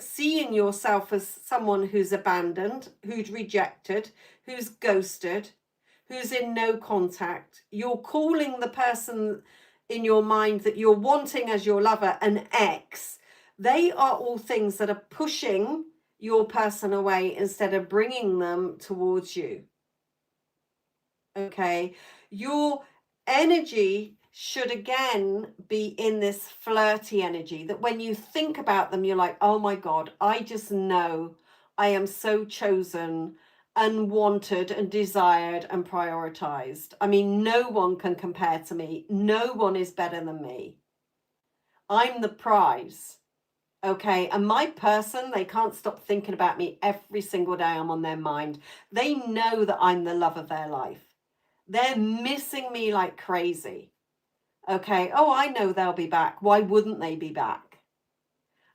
seeing yourself as someone who's abandoned, who's rejected, who's ghosted, who's in no contact, you're calling the person in your mind that you're wanting as your lover an ex. They are all things that are pushing your person away instead of bringing them towards you. Okay, your energy should again be in this flirty energy, that when you think about them, you're like, oh my God, I just know I am so chosen and wanted and desired and prioritized. I mean, no one can compare to me. No one is better than me. I'm the prize. Okay, and my person, they can't stop thinking about me every single day. I'm on their mind. They know that I'm the love of their life. They're missing me like crazy. Okay, oh, I know they'll be back. Why wouldn't they be back?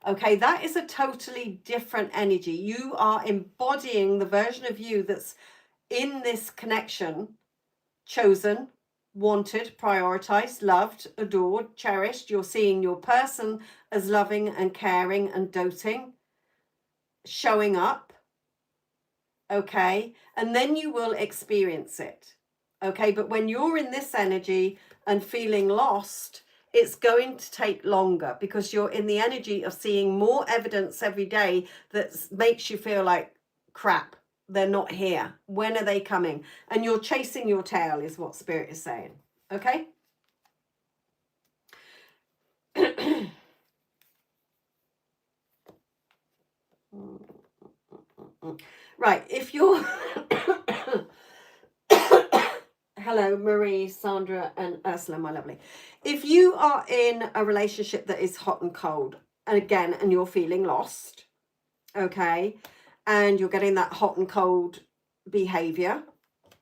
Okay, that is a totally different energy. You are embodying the version of you that's in this connection, chosen, wanted, prioritized, loved, adored, cherished. You're seeing your person as loving and caring and doting, showing up. Okay, and then you will experience it. Okay, but when you're in this energy and feeling lost, it's going to take longer because you're in the energy of seeing more evidence every day that makes you feel like crap. They're not here. When are they coming? And you're chasing your tail is what Spirit is saying. Okay. Right, if you're hello, Marie, Sandra, and Ursula, my lovely. If you are in a relationship that is hot and cold, and you're feeling lost, okay, and you're getting that hot and cold behavior,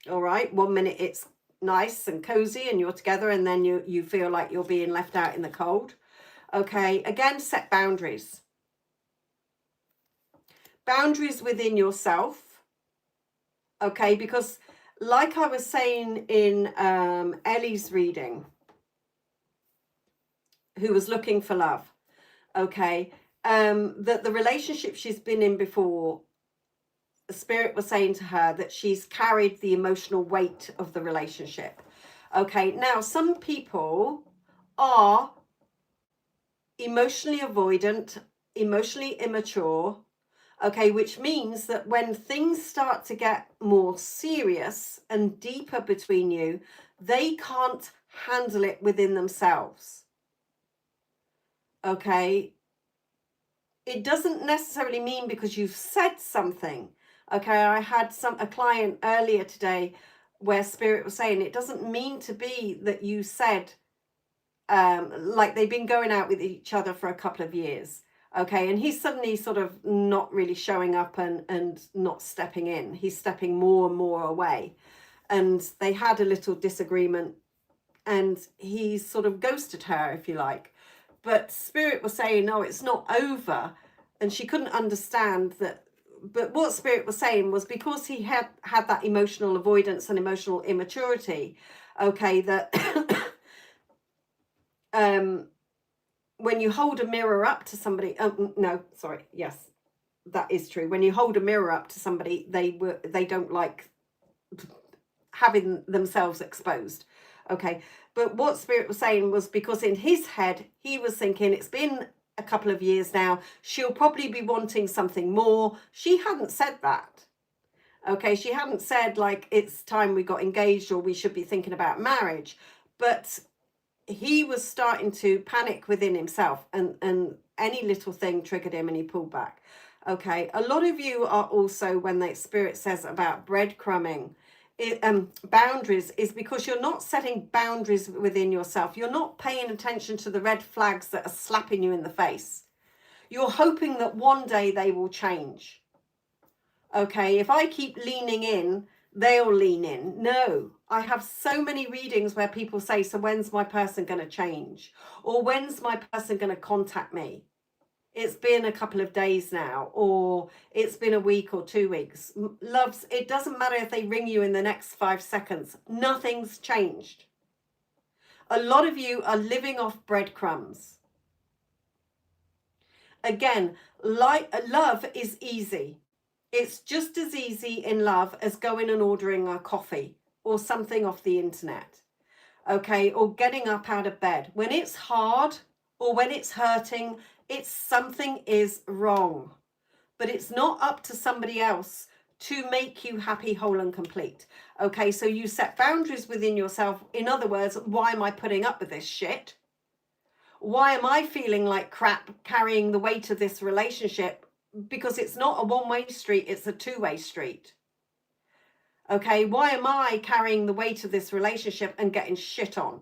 all right, 1 minute it's nice and cozy and you're together, and then you feel like you're being left out in the cold. Okay, again, set boundaries. Boundaries within yourself, okay, because like I was saying in Ellie's reading, who was looking for love, okay, that the relationship she's been in before, the Spirit was saying to her that she's carried the emotional weight of the relationship. Okay, now some people are emotionally avoidant, emotionally immature, okay, which means that when things start to get more serious and deeper between you, they can't handle it within themselves. Okay, it doesn't necessarily mean because you've said something. Okay, I had a client earlier today where Spirit was saying it doesn't mean to be that you said, like they've been going out with each other for a couple of years. Okay, and he's suddenly sort of not really showing up and not stepping in. He's stepping more and more away. And they had a little disagreement and he sort of ghosted her, if you like. But Spirit was saying, no, it's not over. And she couldn't understand that but what Spirit was saying was because he had that emotional avoidance and emotional immaturity, okay, that when you hold a mirror up to somebody, no, sorry, yes, that is true. When you hold a mirror up to somebody, they don't like having themselves exposed. Okay, but what Spirit was saying was because in his head he was thinking, it's been a couple of years now, she'll probably be wanting something more. She hadn't said that. Okay, she hadn't said like it's time we got engaged or we should be thinking about marriage, but he was starting to panic within himself, and any little thing triggered him and he pulled back. Okay, a lot of you are also, when the Spirit says about breadcrumbing, boundaries, is because you're not setting boundaries within yourself. You're not paying attention to the red flags that are slapping you in the face. You're hoping that one day they will change. Okay, if I keep leaning in, they'll lean in. No, I have so many readings where people say, so when's my person going to change? Or when's my person going to contact me? It's been a couple of days now, or it's been a week or 2 weeks. Loves, it doesn't matter if they ring you in the next 5 seconds. Nothing's changed. A lot of you are living off breadcrumbs. Again, love is easy. It's just as easy in love as going and ordering a coffee or something off the internet. Okay, or getting up out of bed. When it's hard or when it's hurting, it's something is wrong. But it's not up to somebody else to make you happy, whole and complete. Okay, so you set boundaries within yourself. In other words, why am I putting up with this shit? Why am I feeling like crap carrying the weight of this relationship? Because it's not a one-way street, it's a two-way street. Okay, why am I carrying the weight of this relationship and getting shit on?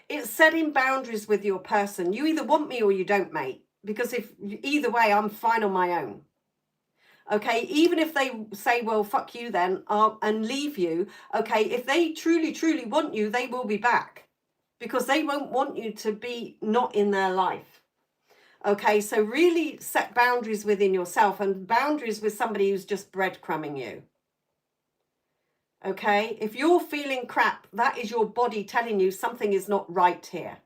It's setting boundaries with your person. You either want me or you don't, mate. Because if either way, I'm fine on my own. Okay, even if they say, well, fuck you then, and leave you. Okay, if they truly, truly want you, they will be back. Because they won't want you to be not in their life. Okay, so really set boundaries within yourself and boundaries with somebody who's just breadcrumbing you. Okay, if you're feeling crap, that is your body telling you something is not right here.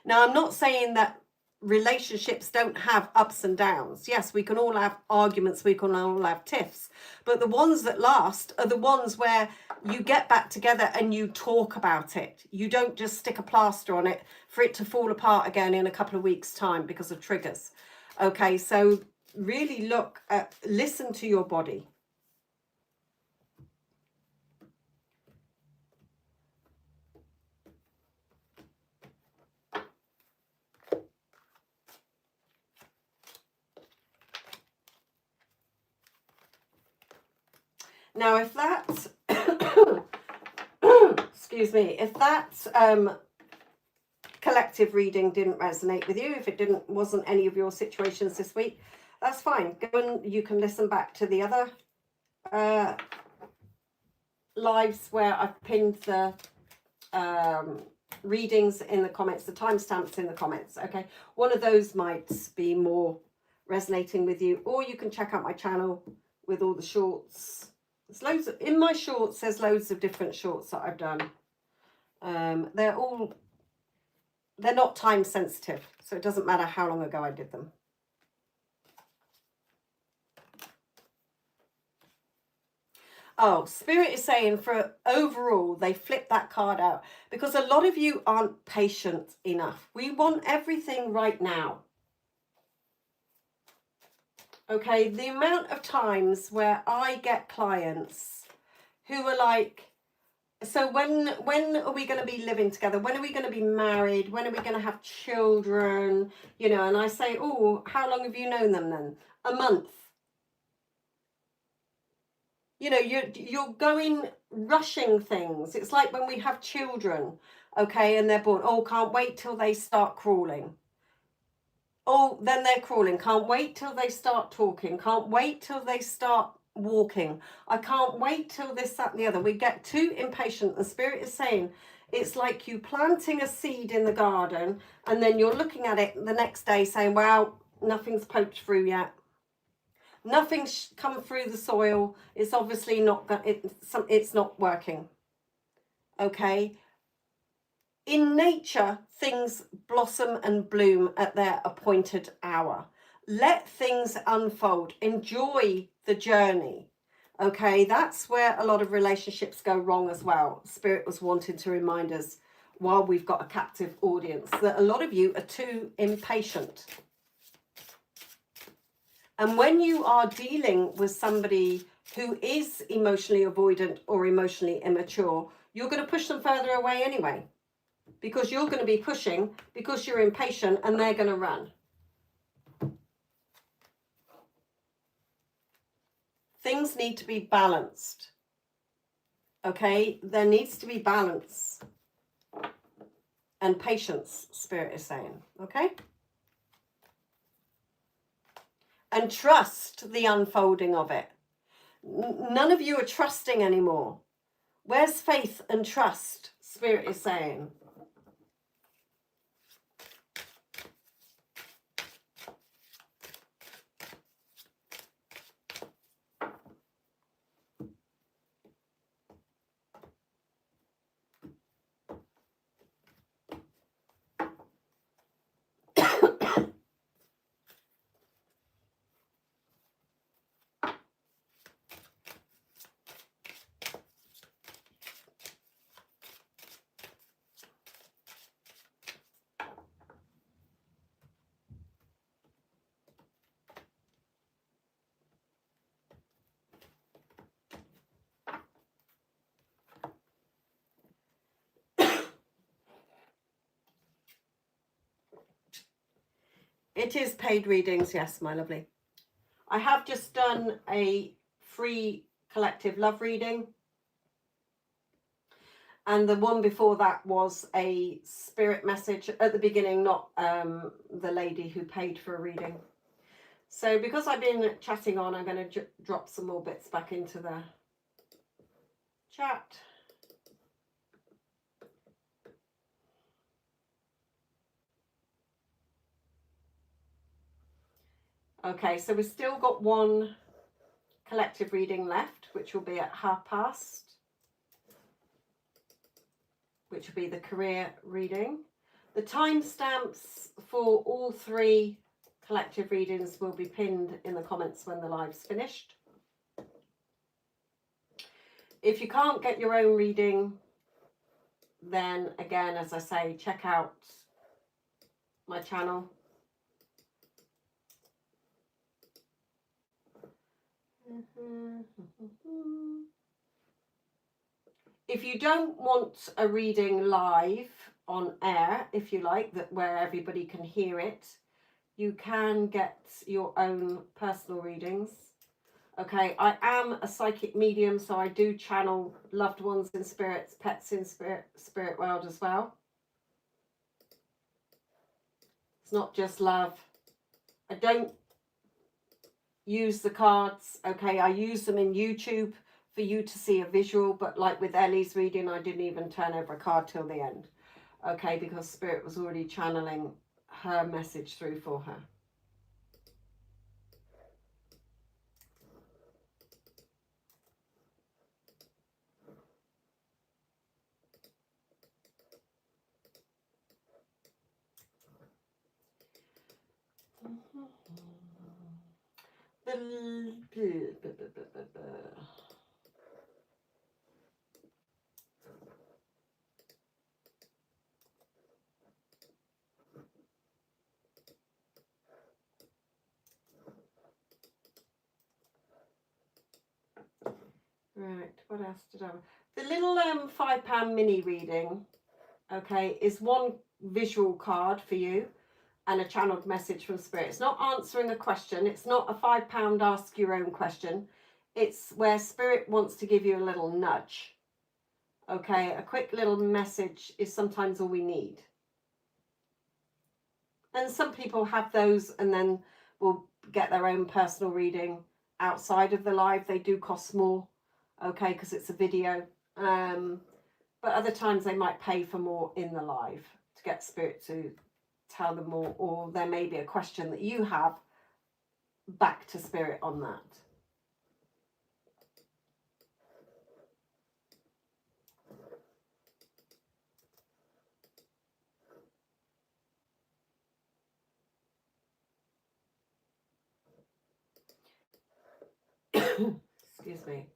Now, I'm not saying that relationships don't have ups and downs. Yes, we can all have arguments, we can all have tiffs, but the ones that last are the ones where you get back together and you talk about it. You don't just stick a plaster on it for it to fall apart again in a couple of weeks' time because of triggers. Okay, so really listen to your body. Now, if that, excuse me, if that collective reading didn't resonate with you, if it wasn't any of your situations this week, that's fine. Go and you can listen back to the other lives where I've pinned the readings in the comments, the timestamps in the comments. Okay, one of those might be more resonating with you, or you can check out my channel with all the shorts. There's loads of, in my shorts, there's loads of different shorts that I've done. They're not time sensitive, so it doesn't matter how long ago I did them. Oh, Spirit is saying for overall, they flip that card out because a lot of you aren't patient enough. We want everything right now. Okay, the amount of times where I get clients who are like, so when are we going to be living together? When are we going to be married? When are we going to have children? You know, and I say, oh, how long have you known them then? A month. You know, you're going rushing things. It's like when we have children, okay, and they're born. Oh, can't wait till they start crawling. Oh, then they're crawling. Can't wait till they start talking. Can't wait till they start walking. I can't wait till this, that, and the other. We get too impatient. The Spirit is saying it's like you planting a seed in the garden and then you're looking at it the next day saying, wow, nothing's poked through yet. Nothing's come through the soil. It's obviously not, it's not working. Okay. In nature, things blossom and bloom at their appointed hour. Let things unfold. Enjoy the journey. Okay, that's where a lot of relationships go wrong as well. Spirit was wanting to remind us, while we've got a captive audience, that a lot of you are too impatient. And when you are dealing with somebody who is emotionally avoidant or emotionally immature, you're going to push them further away anyway. Because you're going to be pushing, because you're impatient, and they're going to run. Things need to be balanced. Okay? There needs to be balance. And patience, Spirit is saying. Okay? And trust the unfolding of it. None of you are trusting anymore. Where's faith and trust? Spirit is saying. It is paid readings, yes, my lovely. I have just done a free collective love reading. And the one before that was a spirit message at the beginning, not the lady who paid for a reading. So because I've been chatting on, I'm going to drop some more bits back into the chat. Okay, so we've still got one collective reading left, which will be at past, which will be the career reading. The timestamps for all three collective readings will be pinned in the comments when the live's finished. If you can't get your own reading, then again, as I say, check out my channel. If you don't want a reading live on air, if you like, that where everybody can hear it, you can get your own personal readings. Okay, I am a psychic medium, so I do channel loved ones in spirits, pets in spirit world as well. It's not just love. I don't use the cards. Okay, I use them in YouTube for you to see a visual, but like with Ellie's reading, I didn't even turn over a card till the end. Okay, because Spirit was already channeling her message through for her. Right, what else did I... The little £5 mini reading, okay, is one visual card for you and a channeled message from Spirit. It's not answering a question. It's not a £5 ask your own question. It's where Spirit wants to give you a little nudge. Okay, a quick little message is sometimes all we need. And some people have those and then will get their own personal reading outside of the live. They do cost more, okay, because it's a video. But other times they might pay for more in the live to get Spirit to tell them more, or there may be a question that you have back to Spirit on that. Excuse me.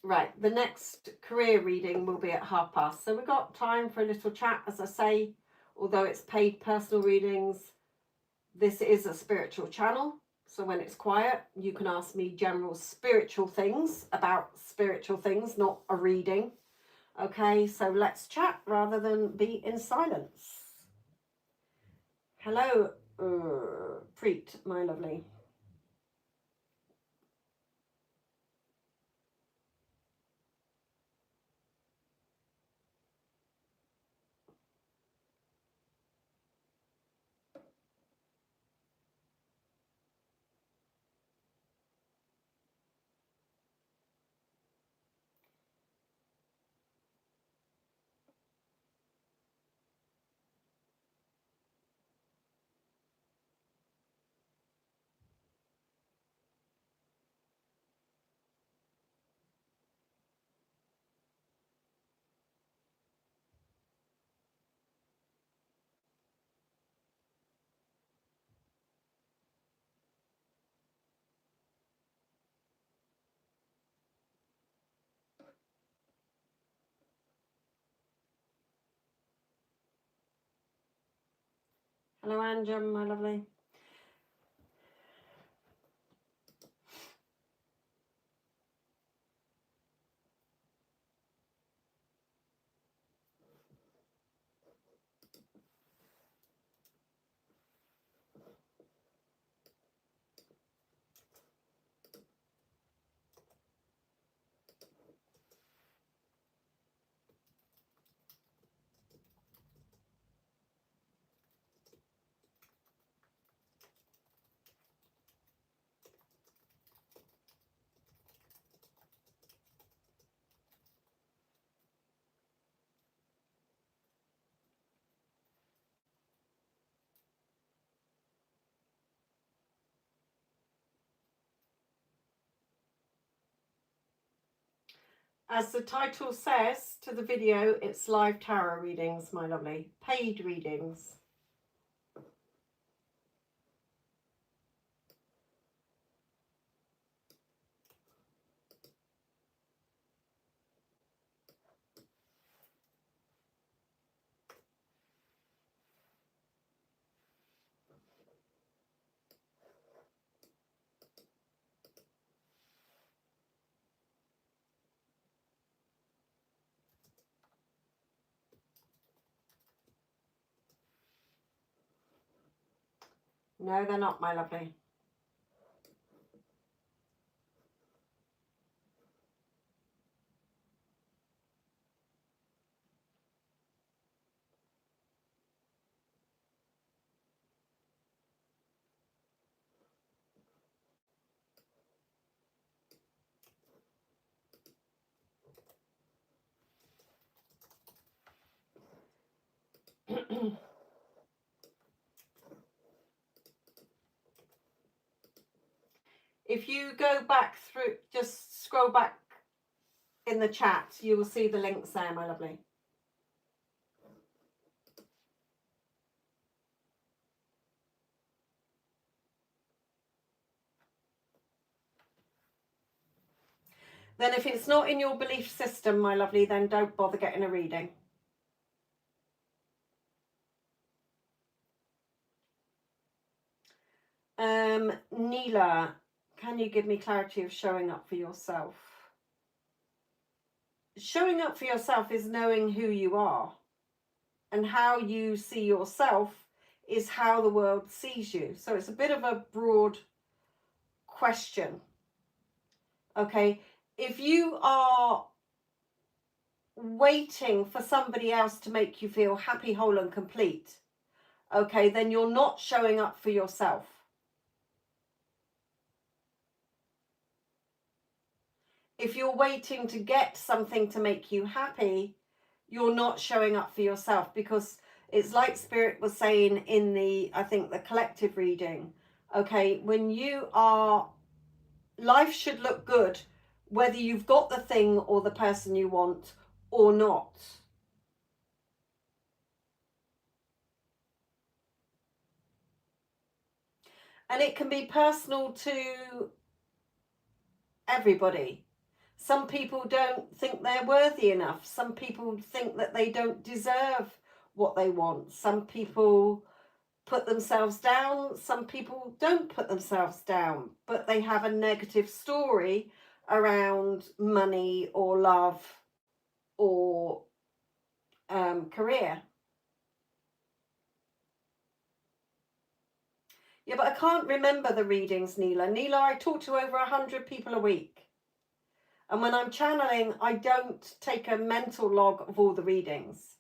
Right, the next career reading will be at past. So we've got time for a little chat. As I say, although it's paid personal readings, this is a spiritual channel. So when it's quiet, you can ask me general spiritual things about spiritual things, not a reading. Okay, so let's chat rather than be in silence. Hello, Preet, my lovely. Hello, Anjum, my lovely. As the title says to the video, it's live tarot readings, my lovely. Paid readings. No, they're not, my lovely. If you go back through, just scroll back in the chat, you will see the links there, my lovely. Then if it's not in your belief system, my lovely, then don't bother getting a reading. Neela, can you give me clarity of showing up for yourself? Showing up for yourself is knowing who you are, and how you see yourself is how the world sees you. So it's a bit of a broad question. Okay, if you are waiting for somebody else to make you feel happy, whole and complete, okay, then you're not showing up for yourself. If you're waiting to get something to make you happy, you're not showing up for yourself, because it's like Spirit was saying in the, I think, the collective reading, Okay, when you are, life should look good whether you've got the thing or the person you want or not. And it can be personal to everybody. Some people don't think they're worthy enough. Some people think that they don't deserve what they want. Some people put themselves down. Some people don't put themselves down, but they have a negative story around money or love or career. Yeah, but I can't remember the readings, Neela. Neela, I talk to over 100 people a week. And when I'm channeling, I don't take a mental log of all the readings.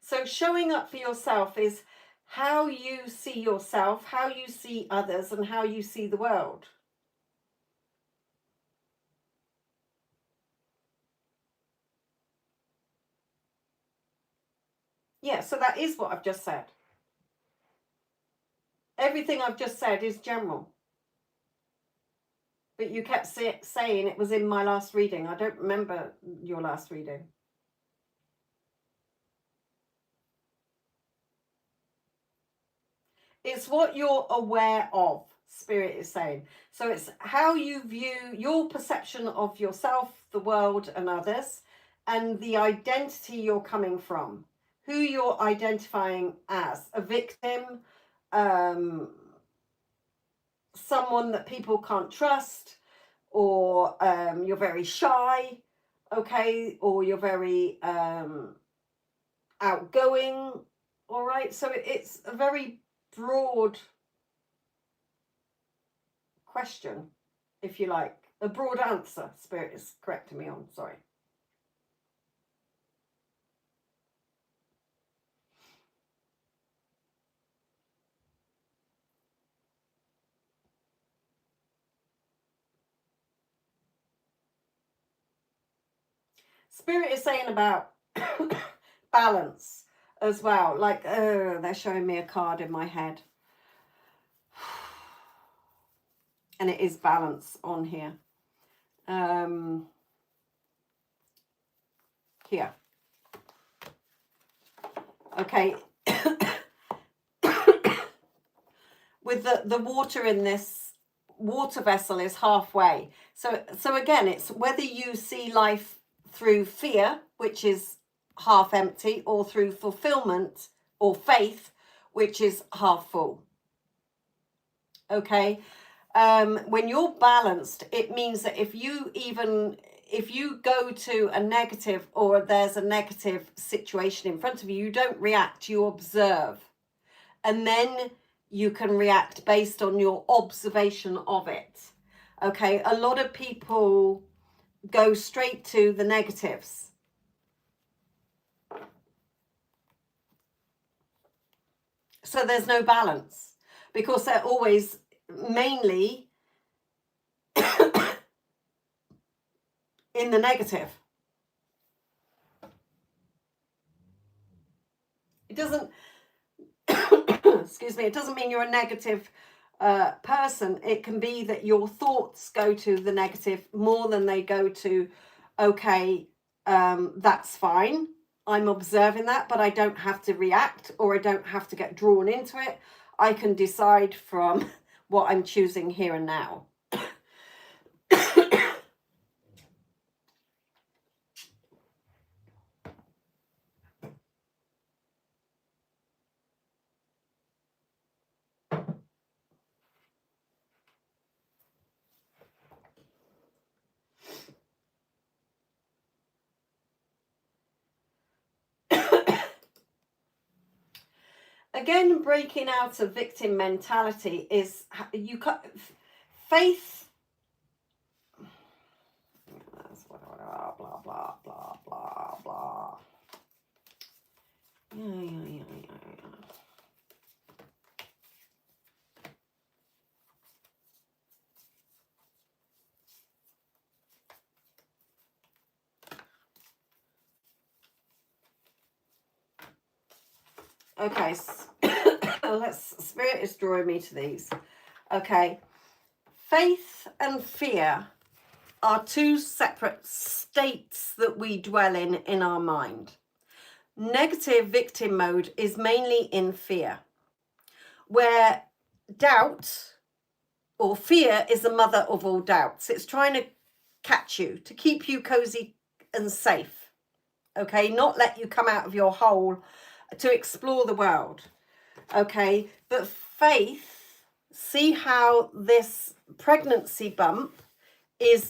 So showing up for yourself is how you see yourself, how you see others, and how you see the world. Yeah, so that is what I've just said. Everything I've just said is general. But you kept saying it was in my last reading. I don't remember your last reading. It's what you're aware of, Spirit is saying. So it's how you view your perception of yourself, the world, and others, and the identity you're coming from, who you're identifying as a victim, someone that people can't trust, or you're very shy, okay, or you're very outgoing, all right? So it's a very broad question, if you like. A broad answer, Spirit is correcting me on, sorry. Spirit is saying about balance as well. Like, they're showing me a card in my head. And it is balance on here. Here. Okay. With the water in this water vessel is halfway. So again, it's whether you see life through fear, which is half empty, or through fulfillment or faith, which is half full. Okay. When you're balanced, it means that if you go to a negative or there's a negative situation in front of you, you don't react, you observe. And then you can react based on your observation of it. Okay, a lot of people go straight to the negatives. So there's no balance because they're always mainly in the negative. It doesn't, excuse me, it doesn't mean you're a negative person. It can be that your thoughts go to the negative more than they go to, okay, that's fine. I'm observing that, but I don't have to react or I don't have to get drawn into it. I can decide from what I'm choosing here and now. Again, breaking out of victim mentality is you cut faith. Blah blah blah blah blah blah. Yeah. Okay, Spirit is drawing me to these. Okay, faith and fear are two separate states that we dwell in our mind. Negative victim mode is mainly in fear, where doubt or fear is the mother of all doubts. It's trying to catch you, to keep you cozy and safe, okay? Not let you come out of your hole to explore the world, okay? But faith, see how this pregnancy bump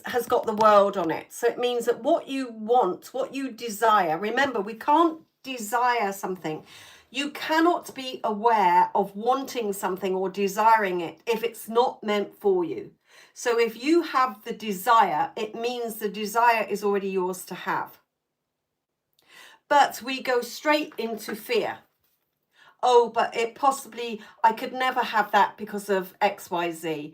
has got the world on it. So it means that what you want, what you desire, remember, we can't desire something. You cannot be aware of wanting something or desiring it if it's not meant for you. So if you have the desire, it means the desire is already yours to have. But we go straight into fear. Oh, but I could never have that because of X, Y, Z.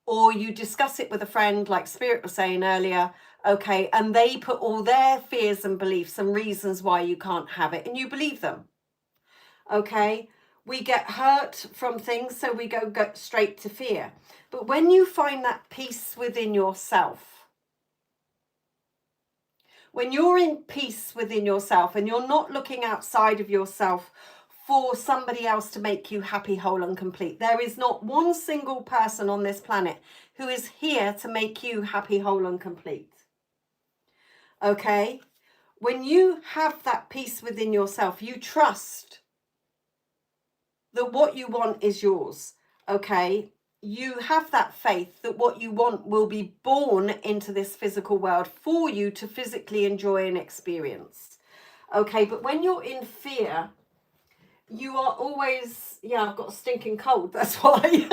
Or you discuss it with a friend, like Spirit was saying earlier, okay, and they put all their fears and beliefs and reasons why you can't have it, and you believe them, okay? We get hurt from things, so we go straight to fear. But when you find that peace within yourself, when you're in peace within yourself and you're not looking outside of yourself for somebody else to make you happy, whole and complete. There is not one single person on this planet who is here to make you happy, whole and complete. Okay? When you have that peace within yourself, you trust that what you want is yours. Okay? You have that faith that what you want will be born into this physical world for you to physically enjoy and experience. Okay? But when you're in fear, you are always, I've got a stinking cold, that's why.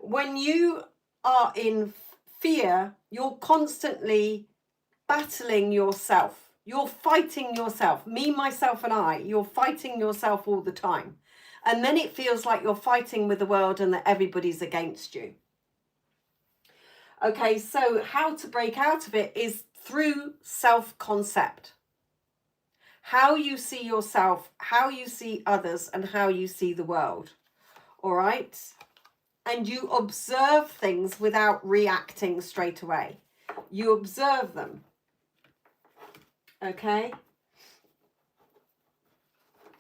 When you are in fear, you're constantly battling yourself. You're fighting yourself. Me, myself, and I. You're fighting yourself all the time. And then it feels like you're fighting with the world and that everybody's against you. Okay, so how to break out of it is through self-concept. How you see yourself, how you see others, and how you see the world. All right? And you observe things without reacting straight away. You observe them. Okay?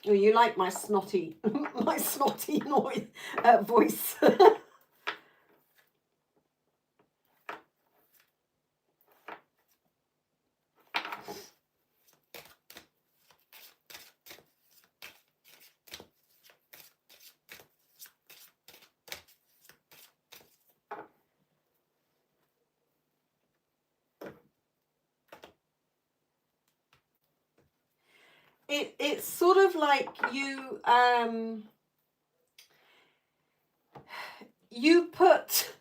Oh, you like my snotty, noise, voice. It's sort of like you put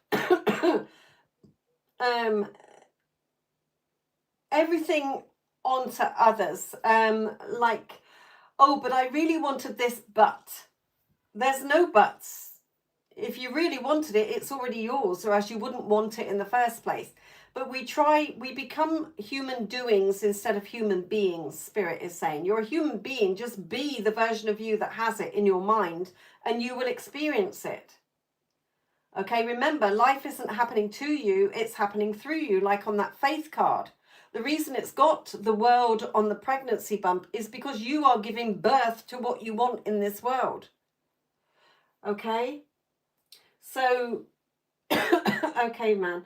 everything onto others, like, oh, but I really wanted this, but there's no buts. If you really wanted it, it's already yours, or else you wouldn't want it in the first place. But we become human doings instead of human beings, Spirit is saying. You're a human being, just be the version of you that has it in your mind, and you will experience it. Okay, remember, life isn't happening to you, it's happening through you, like on that faith card. The reason it's got the world on the pregnancy bump is because you are giving birth to what you want in this world. Okay? So, okay, man.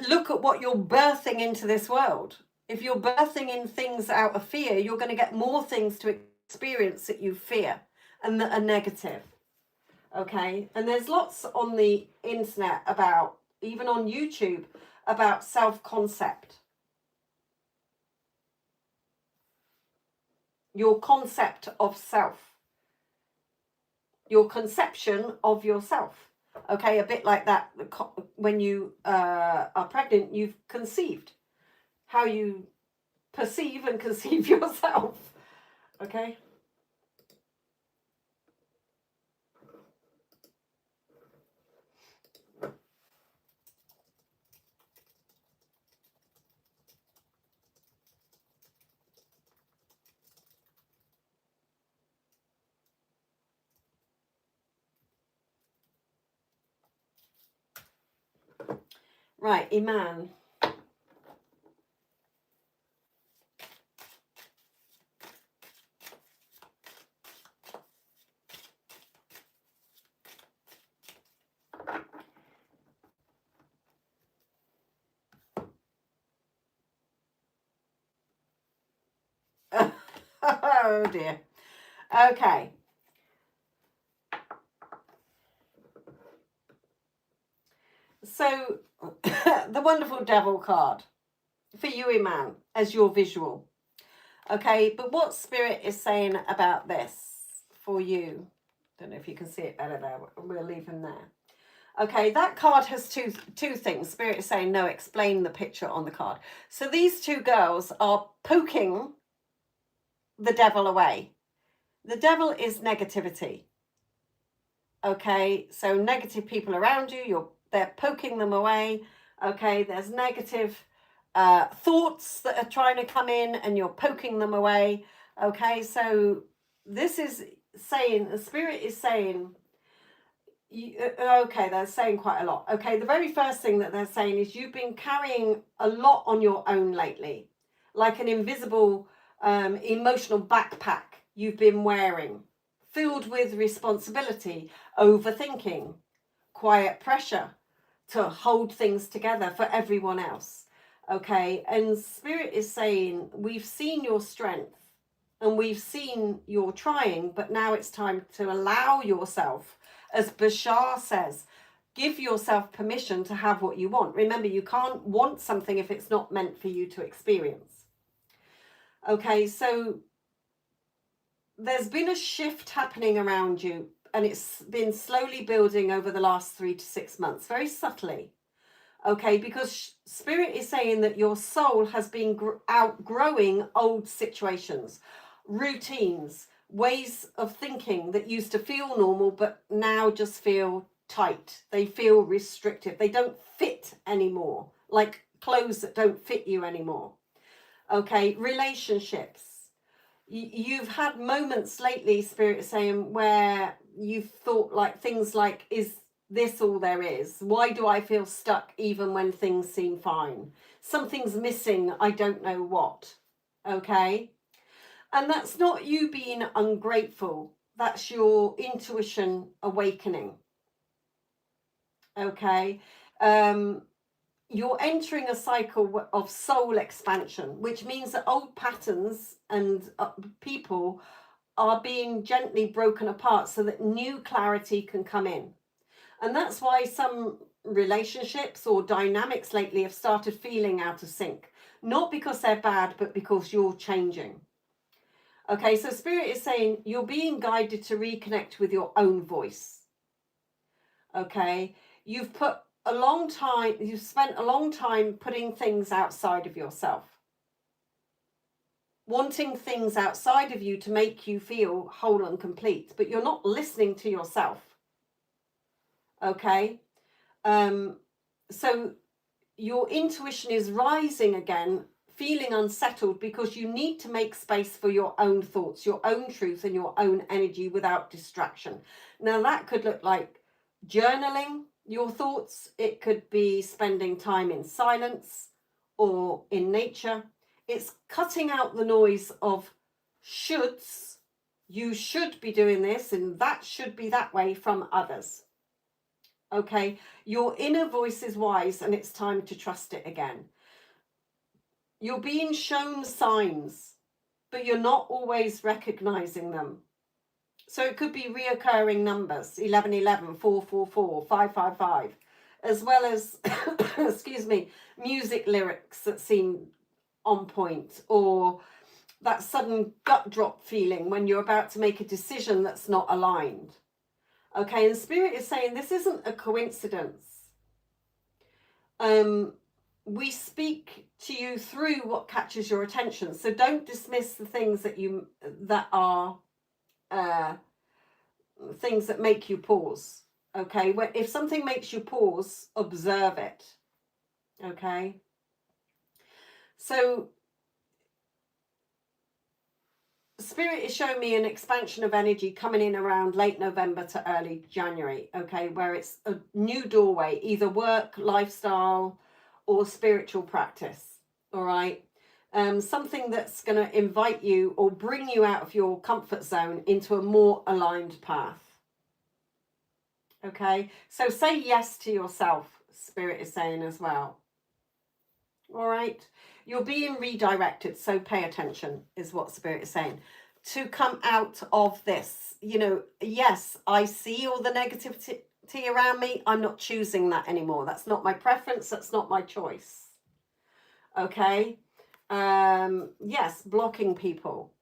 Look at what you're birthing into this world. If you're birthing in things out of fear, you're going to get more things to experience that you fear and that are negative. Okay? And there's lots on the internet about, even on YouTube, about self-concept. Your concept of self. Your conception of yourself. Okay, a bit like that when you are pregnant, you've conceived. How you perceive and conceive yourself. Okay? Right, Iman. Oh dear. Okay. So the wonderful devil card for you, Iman, as your visual. Okay, but what Spirit is saying about this for you, don't know if you can see it better there, we'll leave him there. Okay, that card has two things. Spirit is saying, no, explain the picture on the card. So these two girls are poking the devil away. The devil is negativity. Okay, so negative people around you, they're poking them away. Okay, there's negative thoughts that are trying to come in and you're poking them away. Okay, so this is saying, the Spirit is saying, okay, they're saying quite a lot. Okay, the very first thing that they're saying is you've been carrying a lot on your own lately, like an invisible emotional backpack you've been wearing, filled with responsibility, overthinking, quiet pressure to hold things together for everyone else. Okay, and Spirit is saying, we've seen your strength and we've seen your trying, but now it's time to allow yourself, as Bashar says, give yourself permission to have what you want. Remember, you can't want something if it's not meant for you to experience. Okay, so there's been a shift happening around you, and it's been slowly building over the last 3 to 6 months, very subtly. Okay, because Spirit is saying that your soul has been outgrowing old situations, routines, ways of thinking that used to feel normal, but now just feel tight. They feel restrictive. They don't fit anymore, like clothes that don't fit you anymore. Okay, relationships. You've had moments lately, Spirit saying, where you've thought like things like, is this all there is? Why do I feel stuck even when things seem fine? Something's missing, I don't know what. Okay? And that's not you being ungrateful. That's your intuition awakening. Okay? You're entering a cycle of soul expansion, which means that old patterns and people are being gently broken apart so that new clarity can come in. And that's why some relationships or dynamics lately have started feeling out of sync. Not because they're bad, but because you're changing. Okay, so Spirit is saying you're being guided to reconnect with your own voice. Okay, you've spent a long time putting things outside of yourself. Wanting things outside of you to make you feel whole and complete, but you're not listening to yourself. Okay, so your intuition is rising again, feeling unsettled because you need to make space for your own thoughts, your own truth, and your own energy without distraction. Now, that could look like journaling your thoughts. It could be spending time in silence or in nature. It's cutting out the noise of shoulds. You should be doing this and that should be that way from others. Okay, your inner voice is wise and it's time to trust it again. You're being shown signs, but you're not always recognizing them. So it could be reoccurring numbers, 1111, 444, 555, as well as, excuse me, music lyrics that seem on point, or that sudden gut drop feeling when you're about to make a decision that's not aligned. Okay, and Spirit is saying this isn't a coincidence. We speak to you through what catches your attention. So don't dismiss the things that are things that make you pause. Okay, if something makes you pause, observe it. Okay, so Spirit is showing me an expansion of energy coming in around late November to early January. Okay, where it's a new doorway, either work, lifestyle, or spiritual practice. All right. Something that's going to invite you or bring you out of your comfort zone into a more aligned path. Okay. So say yes to yourself, Spirit is saying as well. All right. You're being redirected. So pay attention is what Spirit is saying. To come out of this, you know, yes, I see all the negativity around me. I'm not choosing that anymore. That's not my preference. That's not my choice. Okay. Yes, blocking people.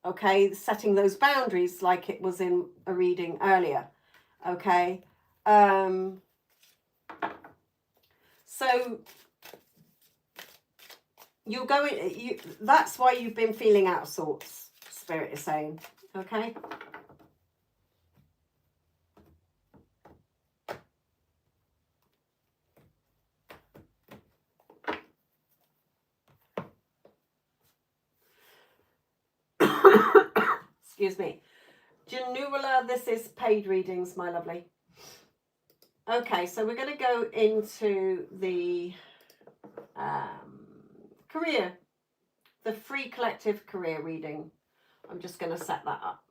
Okay. Setting those boundaries like it was in a reading earlier. Okay. So you're going, that's why you've been feeling out of sorts, Spirit is saying. Okay. Excuse me. Janula, this is paid readings, my lovely. Okay, so we're going to go into the career, the free collective career reading. I'm just going to set that up.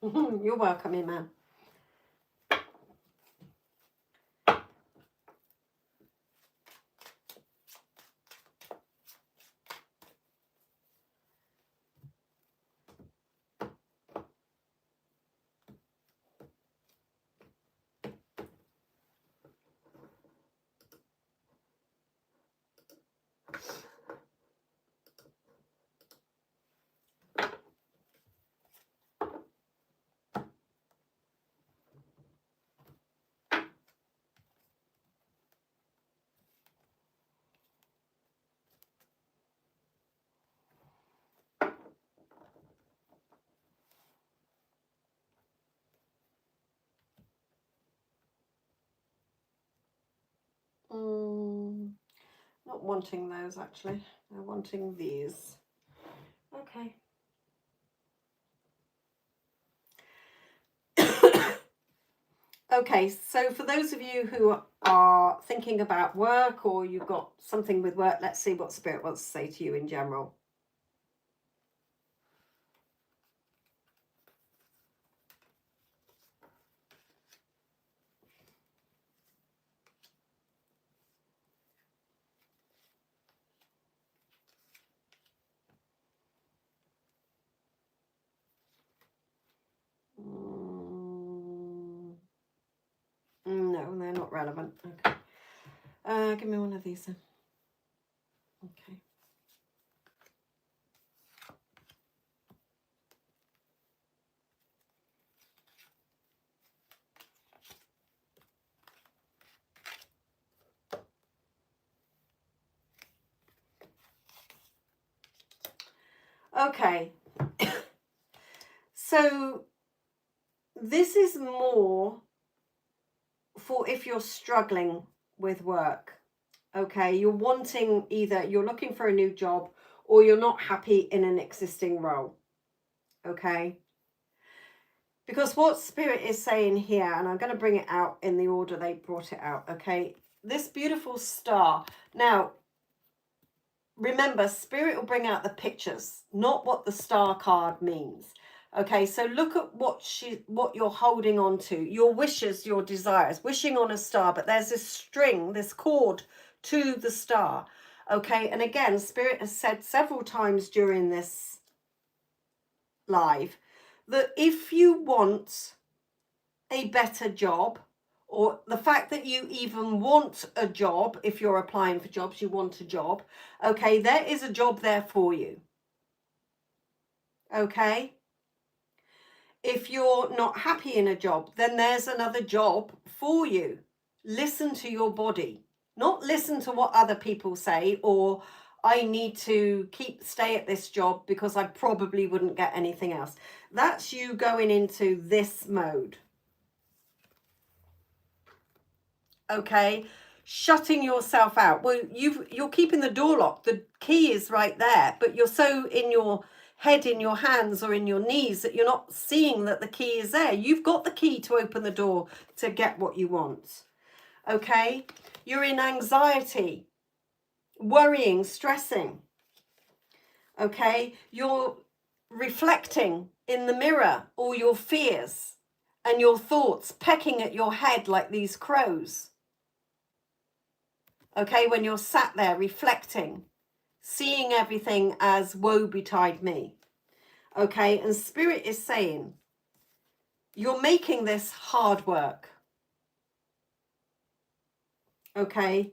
You're welcome, Iman. Not wanting those, actually. They're wanting these. Okay. Okay, so for those of you who are thinking about work or you've got something with work, let's see what Spirit wants to say to you in general. No, they're not relevant. Okay. Give me one of these then. Okay. Okay. So this is more for if you're struggling with work. Okay, you're wanting either you're looking for a new job or you're not happy in an existing role. Okay. Because what Spirit is saying here, and I'm going to bring it out in the order they brought it out. Okay. This beautiful star. Now, remember, Spirit will bring out the pictures, not what the star card means. Okay, so look at what you're holding on to, your wishes, your desires, wishing on a star, but there's this string, this cord to the star. Okay, and again, Spirit has said several times during this live that if you want a better job, or the fact that you even want a job, if you're applying for jobs, you want a job, okay, there is a job there for you. Okay. If you're not happy in a job, then there's another job for you. Listen to your body, not listen to what other people say, or I need to stay at this job because I probably wouldn't get anything else. That's you going into this mode. Okay, shutting yourself out. Well, you're keeping the door locked. The key is right there, but you're so in your head, in your hands or in your knees that you're not seeing that the key is there. You've got the key to open the door to get what you want. Okay? You're in anxiety, worrying, stressing. Okay? You're reflecting in the mirror all your fears and your thoughts pecking at your head like these crows. Okay, when you're sat there reflecting, seeing everything as woe betide me. Okay, and Spirit is saying, you're making this hard work. Okay,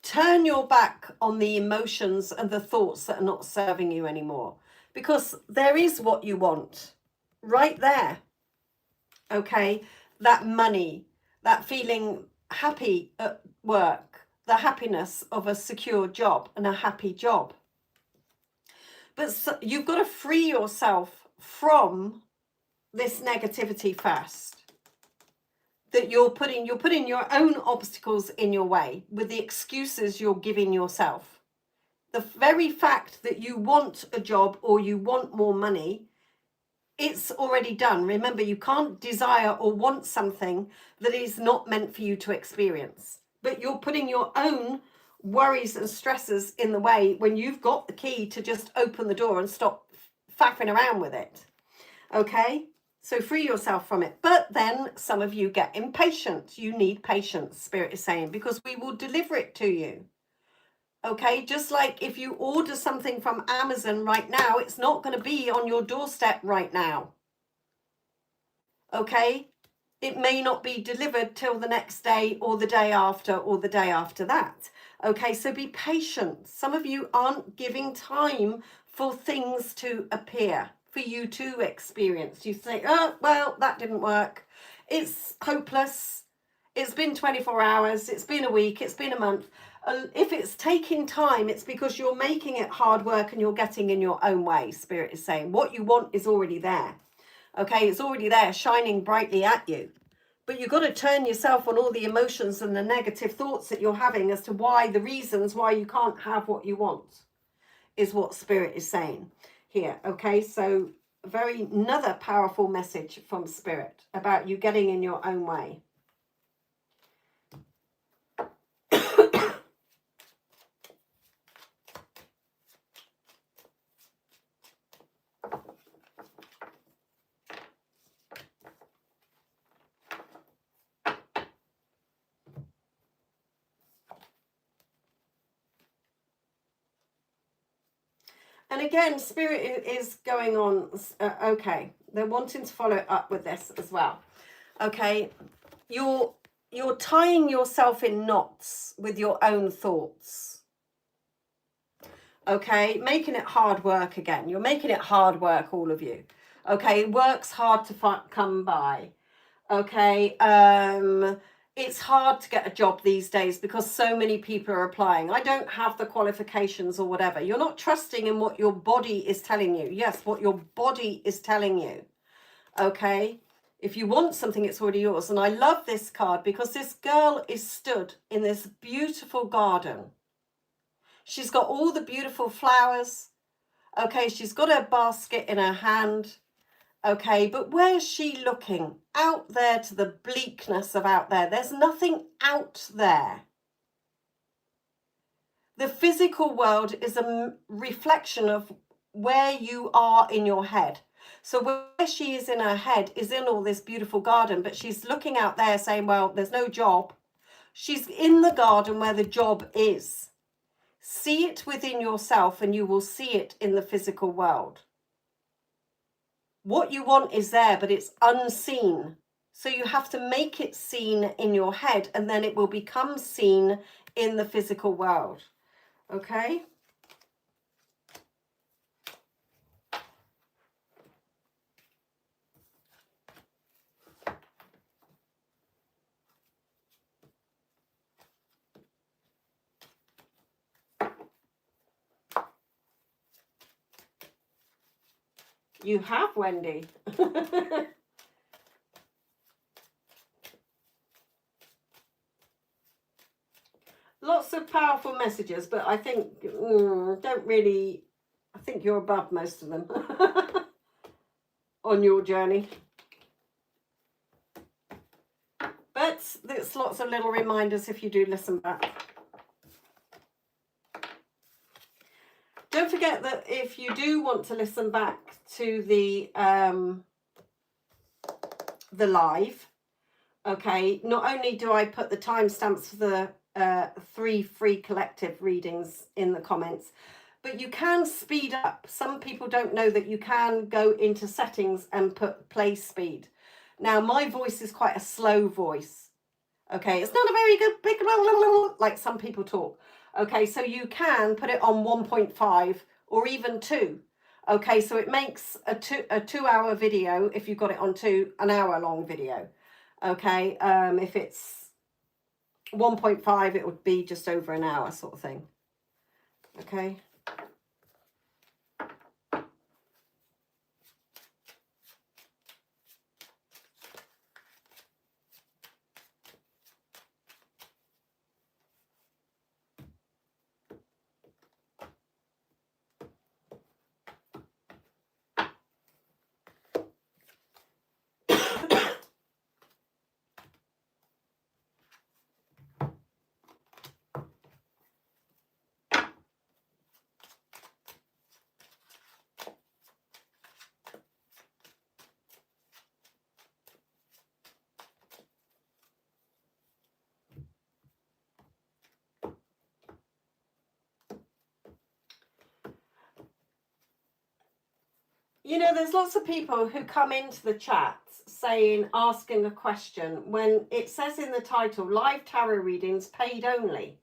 turn your back on the emotions and the thoughts that are not serving you anymore, because there is what you want right there. Okay, that money, that feeling happy at work, the happiness of a secure job and a happy job. But so, you've got to free yourself from this negativity first. That you're putting your own obstacles in your way with the excuses you're giving yourself. The very fact that you want a job or you want more money, it's already done. Remember, you can't desire or want something that is not meant for you to experience. But you're putting your own worries and stresses in the way when you've got the key to just open the door and stop faffing around with it. Okay? So free yourself from it. But then some of you get impatient. You need patience, Spirit is saying, because we will deliver it to you. Okay? Just like if you order something from Amazon right now, it's not going to be on your doorstep right now. Okay? It may not be delivered till the next day or the day after or the day after that. Okay? So be patient. Some of you aren't giving time for things to appear, for you to experience. You say, oh, well, that didn't work. It's hopeless. It's been 24 hours. It's been a week. It's been a month. If it's taking time, it's because you're making it hard work and you're getting in your own way, Spirit is saying. What you want is already there. Okay, it's already there, shining brightly at you. But you've got to turn yourself on all the emotions and the negative thoughts that you're having as to why, the reasons why you can't have what you want, is what Spirit is saying here. Okay, so another powerful message from Spirit about you getting in your own way. And again, Spirit is going on, okay, they're wanting to follow up with this as well. Okay, you're tying yourself in knots with your own thoughts. Okay, making it hard work again. You're making it hard work, all of you. Okay, work's hard to come by. Okay, it's hard to get a job these days because so many people are applying. I don't have the qualifications or whatever. You're not trusting in what your body is telling you. Yes, what your body is telling you. Okay, if you want something, it's already yours. And I love this card because this girl is stood in this beautiful garden. She's got all the beautiful flowers. Okay, she's got her basket in her hand. Okay, but where's she looking? Out there to the bleakness of out there. There's nothing out there. The physical world is a reflection of where you are in your head. So where she is in her head is in all this beautiful garden, but she's looking out there saying, well, there's no job. She's in the garden where the job is. See it within yourself and you will see it in the physical world. What you want is there, but it's unseen. So you have to make it seen in your head and then it will become seen in the physical world. Okay? You have, Wendy. lots of powerful messages, but I think don't really. I think you're above most of them on your journey. But there's lots of little reminders if you do listen back. Don't forget that if you do want to listen back to the live, okay, not only do I put the timestamps for the 3 free collective readings in the comments, but you can speed up. Some people don't know that you can go into settings and put play speed. Now, my voice is quite a slow voice. Okay, it's not a very good big like some people talk. Okay, so you can put it on 1.5 or even 2. Okay, so it makes a 2-hour video if you've got it on 2, an hour long video. Okay, if it's 1.5, it would be just over an hour sort of thing. Okay. You know, there's lots of people who come into the chat asking a question when it says in the title, live tarot readings paid only.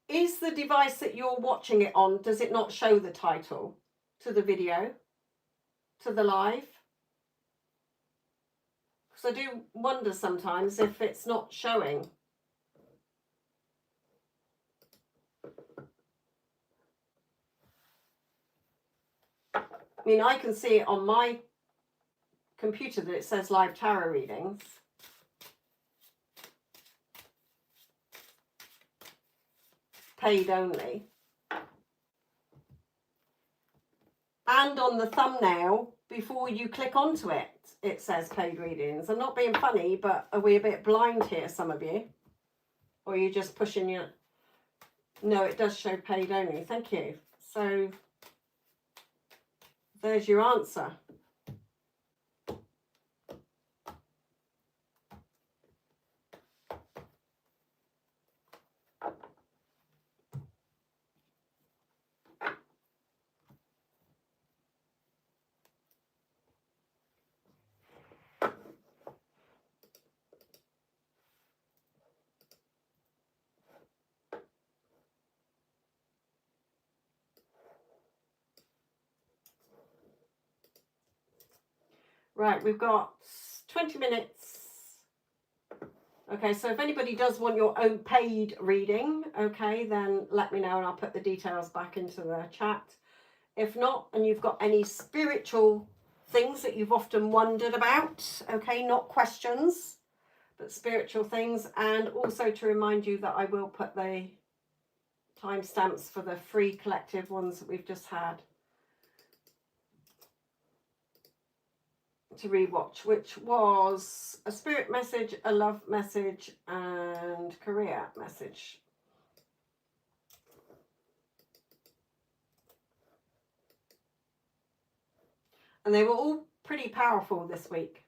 Is the device that you're watching it on, does it not show the title to the video, to the live? Because I do wonder sometimes if it's not showing. I mean, I can see it on my computer that it says live tarot readings. Paid only. And on the thumbnail, before you click onto it, it says paid readings. I'm not being funny, but are we a bit blind here, some of you? Or are you just pushing your... No, it does show paid only. Thank you. So there's your answer. Right, we've got 20 minutes. Okay, so if anybody does want your own paid reading, okay, then let me know and I'll put the details back into the chat. If not, and you've got any spiritual things that you've often wondered about, okay, not questions, but spiritual things, and also to remind you that I will put the timestamps for the free collective ones that we've just had to rewatch, which was a spirit message, a love message, and career message. And they were all pretty powerful this week.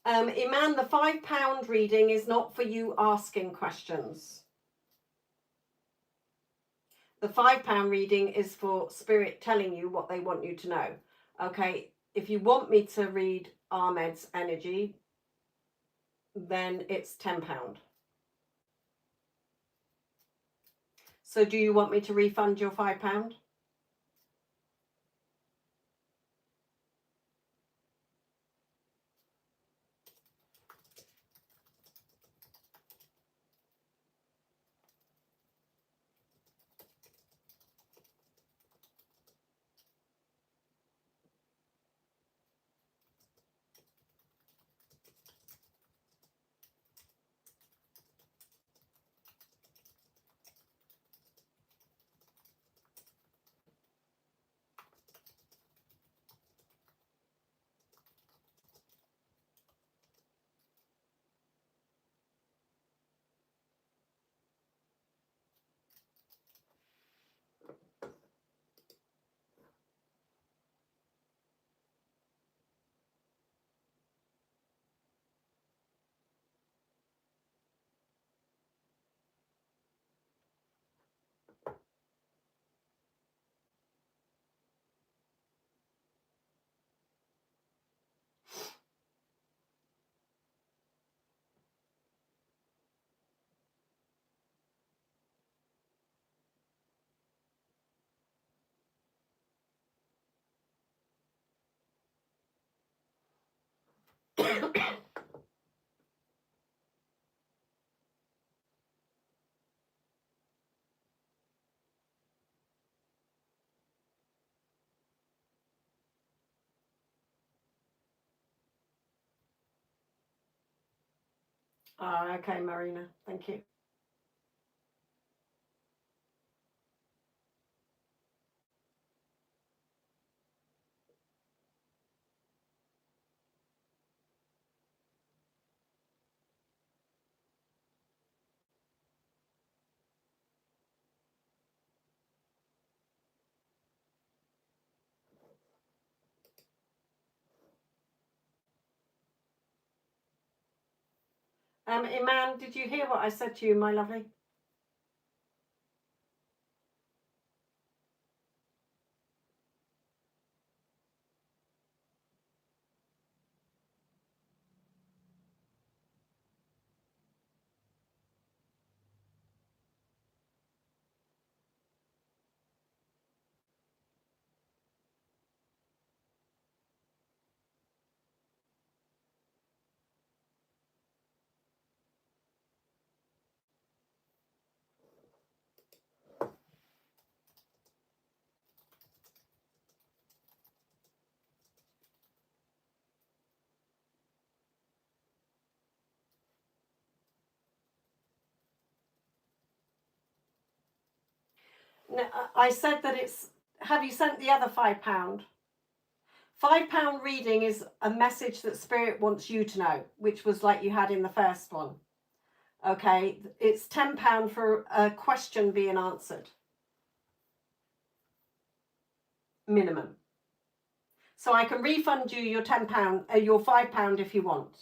Iman, the £5 reading is not for you asking questions. The £5 reading is for spirit telling you what they want you to know. Okay, If you want me to read Ahmed's energy, then it's £10. So do you want me to refund your £5? Okay, Marina, thank you. Iman, did you hear what I said to you, my lovely? No, I said that it's. Have you sent the other £5? £5 reading is a message that Spirit wants you to know, which was like you had in the first one. Okay, it's £10 for a question being answered. Minimum. So I can refund you your £10, your £5 if you want.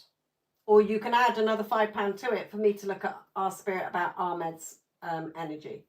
Or you can add another £5 to it for me to look at our Spirit about Ahmed's energy.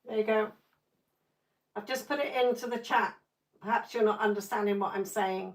There you go. I've just put it into the chat. Perhaps you're not understanding what I'm saying.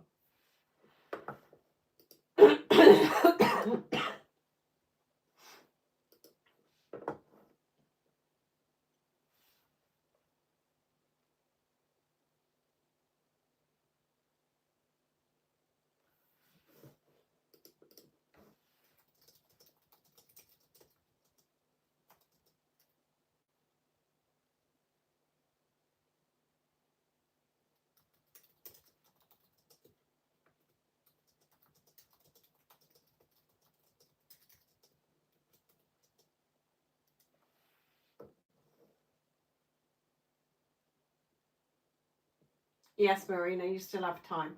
Yes, Marina, you still have time.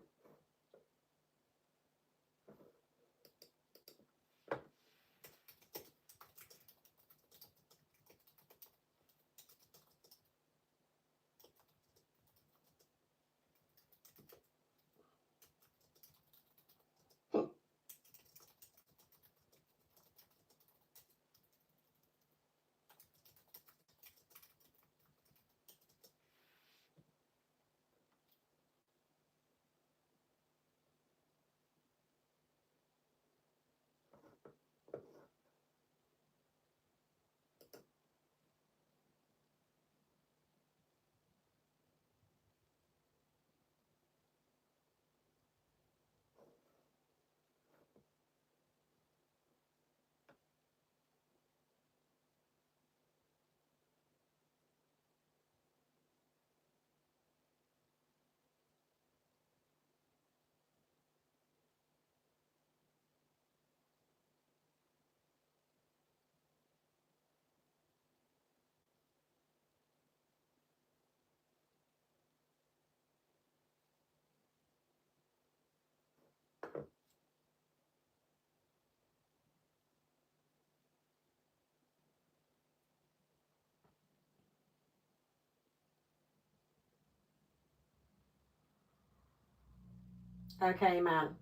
Okay, man.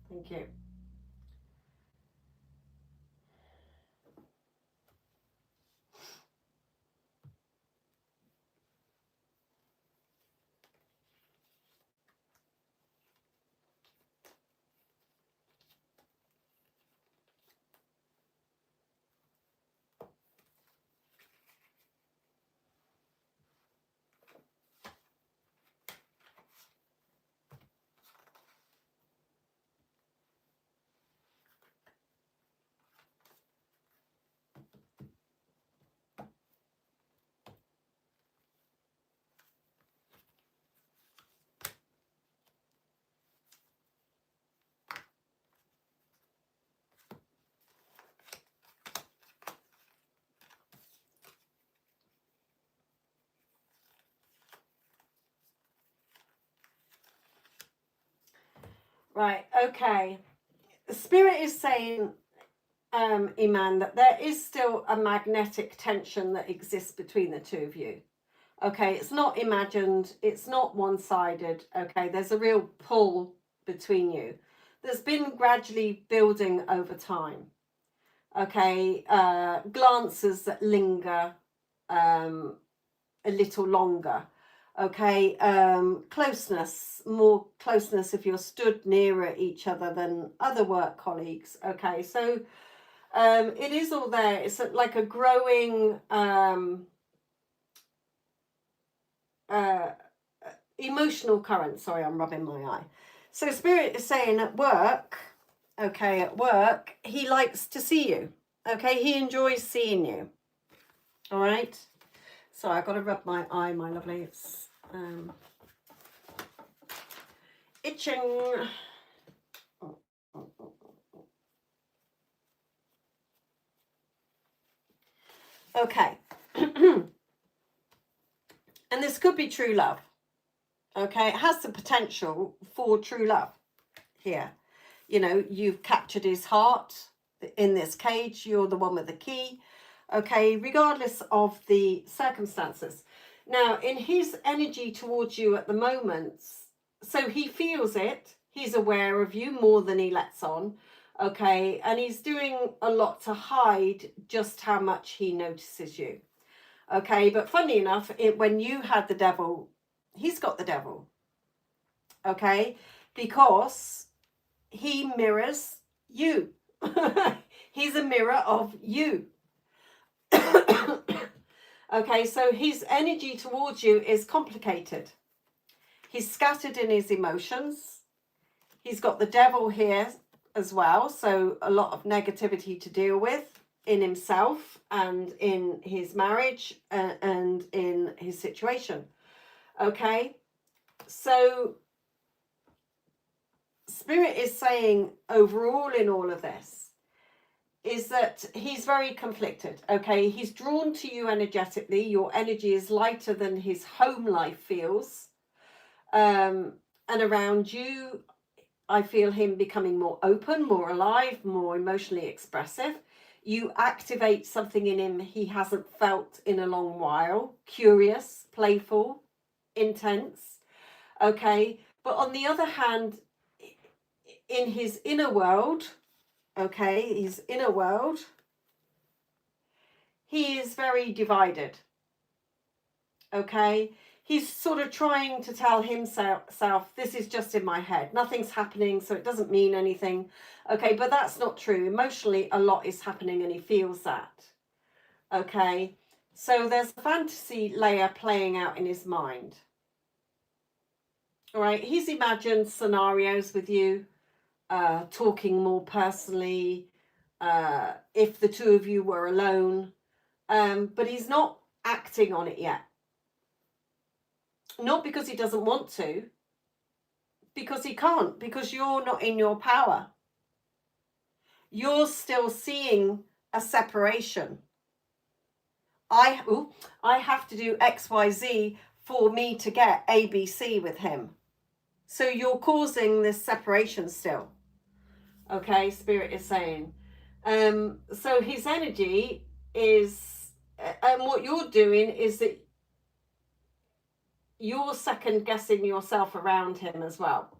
Thank you. Right, okay. Spirit is saying, Iman, that there is still a magnetic tension that exists between the two of you. Okay, it's not imagined, it's not one-sided. Okay, there's a real pull between you that's been gradually building over time. Okay, glances that linger a little longer. Okay, closeness, more closeness if you're stood nearer each other than other work colleagues. Okay, so it is all there. It's like a growing emotional current. Sorry, I'm rubbing my eye. So Spirit is saying at work, okay, at work, he likes to see you. Okay, he enjoys seeing you. All right. So I've got to rub my eye, my lovely. It's itching. Okay. And this could be true love. Okay, it has the potential for true love here. You know, you've captured his heart in this cage. You're the one with the key. Okay, regardless of the circumstances. Now, in his energy towards you at the moment, so he feels it. He's aware of you more than he lets on. Okay, and he's doing a lot to hide just how much he notices you. Okay, but funny enough, when you had the devil, he's got the devil. Okay, because he mirrors you. He's a mirror of you. Okay, so his energy towards you is complicated. He's scattered in his emotions. He's got the devil here as well, so a lot of negativity to deal with in himself and in his marriage and in his situation. Okay, so Spirit is saying overall in all of this is that he's very conflicted. Okay, he's drawn to you energetically. Your energy is lighter than his home life feels. And around you, I feel him becoming more open, more alive, more emotionally expressive. You activate something in him he hasn't felt in a long while. Curious, playful, intense. Okay. But on the other hand, in his inner world, okay, his inner world, he is very divided. Okay. He's sort of trying to tell himself, this is just in my head. Nothing's happening, so it doesn't mean anything. Okay, but that's not true. Emotionally, a lot is happening and he feels that. Okay, so there's a fantasy layer playing out in his mind. All right, he's imagined scenarios with you, talking more personally, if the two of you were alone, but he's not acting on it yet. Not because he doesn't want to, because he can't, because you're not in your power. You're still seeing a separation. I have to do XYZ for me to get ABC with him. So you're causing this separation still. Okay, Spirit is saying. So his energy is, and what you're doing is that you're second guessing yourself around him as well.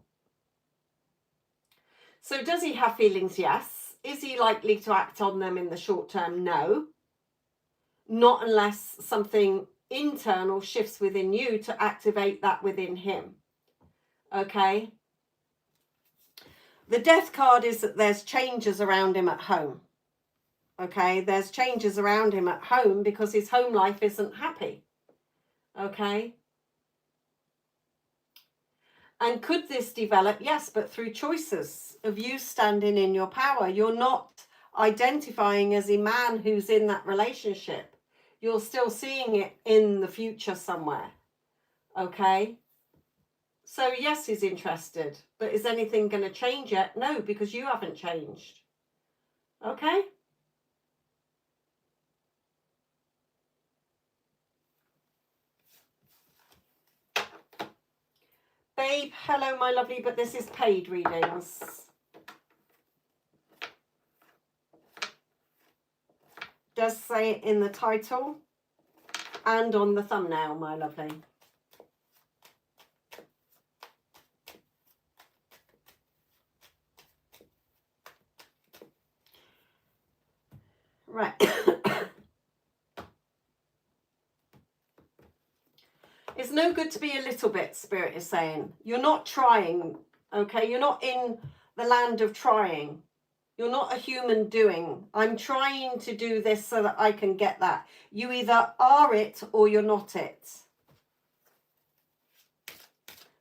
So does he have feelings? Yes. Is he likely to act on them in the short term? No. Not unless something internal shifts within you to activate that within him. Okay. The Death card is that there's changes around him at home. Okay. There's changes around him at home because his home life isn't happy. Okay. And could this develop? Yes, but through choices of you standing in your power. You're not identifying as a man who's in that relationship. You're still seeing it in the future somewhere. Okay. So yes, he's interested, but is anything going to change yet? No, because you haven't changed. Okay. Babe, hello, my lovely, but this is paid readings. Does say it in the title and on the thumbnail, my lovely. Right. It's no good to be a little bit, Spirit is saying. You're not trying, okay? You're not in the land of trying. You're not a human doing. I'm trying to do this so that I can get that. You either are it or you're not it.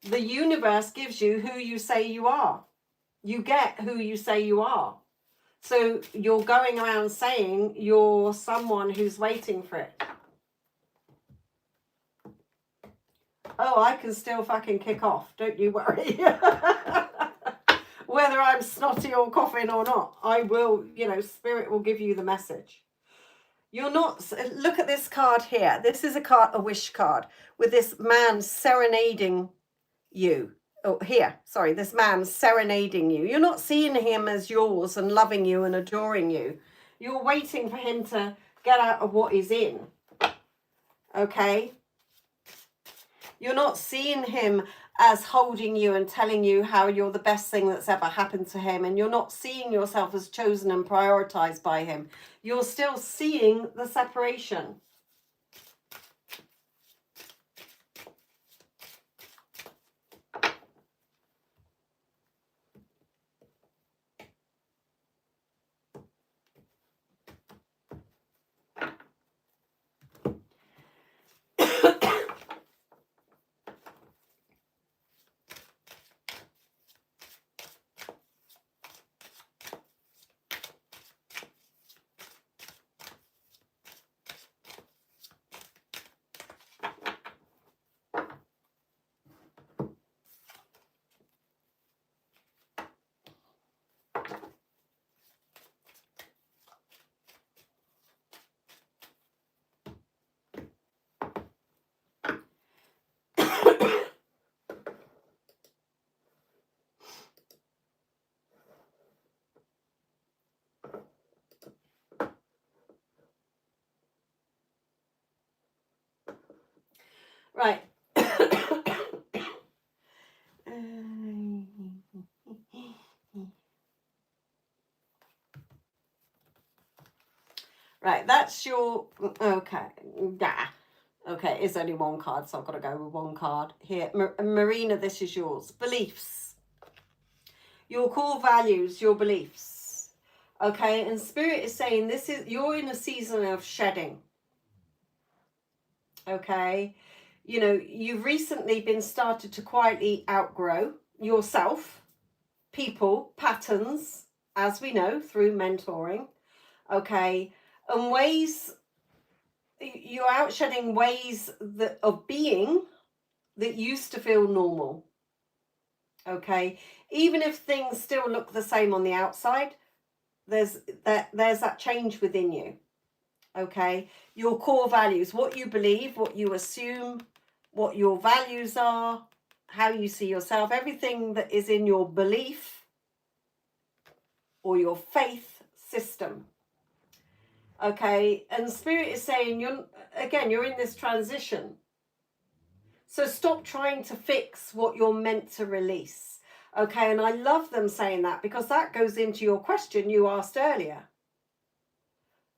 The universe gives you who you say you are. You get who you say you are. So you're going around saying you're someone who's waiting for it. Oh, I can still fucking kick off. Don't you worry. Whether I'm snotty or coughing or not, I will, Spirit will give you the message. You're not, look at this card here. This is a wish card with this man serenading you. Oh, here, sorry, this man serenading you. You're not seeing him as yours and loving you and adoring you. You're waiting for him to get out of what he's in. Okay? You're not seeing him as holding you and telling you how you're the best thing that's ever happened to him. And you're not seeing yourself as chosen and prioritized by him. You're still seeing the separation. Right. Right, that's your, okay, yeah. Okay, it's only one card, so I've got to go with one card here. Marina, this is yours. Beliefs. Your core values, your beliefs. Okay, and Spirit is saying this is, you're in a season of shedding. Okay, you know, you've recently been started to quietly outgrow yourself, people, patterns, as we know through mentoring. Okay, and ways, you're out shedding ways that of being that used to feel normal. Okay, even if things still look the same on the outside, there's that change within you. Okay, your core values, what you believe, what you assume, what your values are, how you see yourself, everything that is in your belief or your faith system. Okay, and Spirit is saying you're in this transition. So stop trying to fix what you're meant to release. Okay, and I love them saying that because that goes into your question you asked earlier,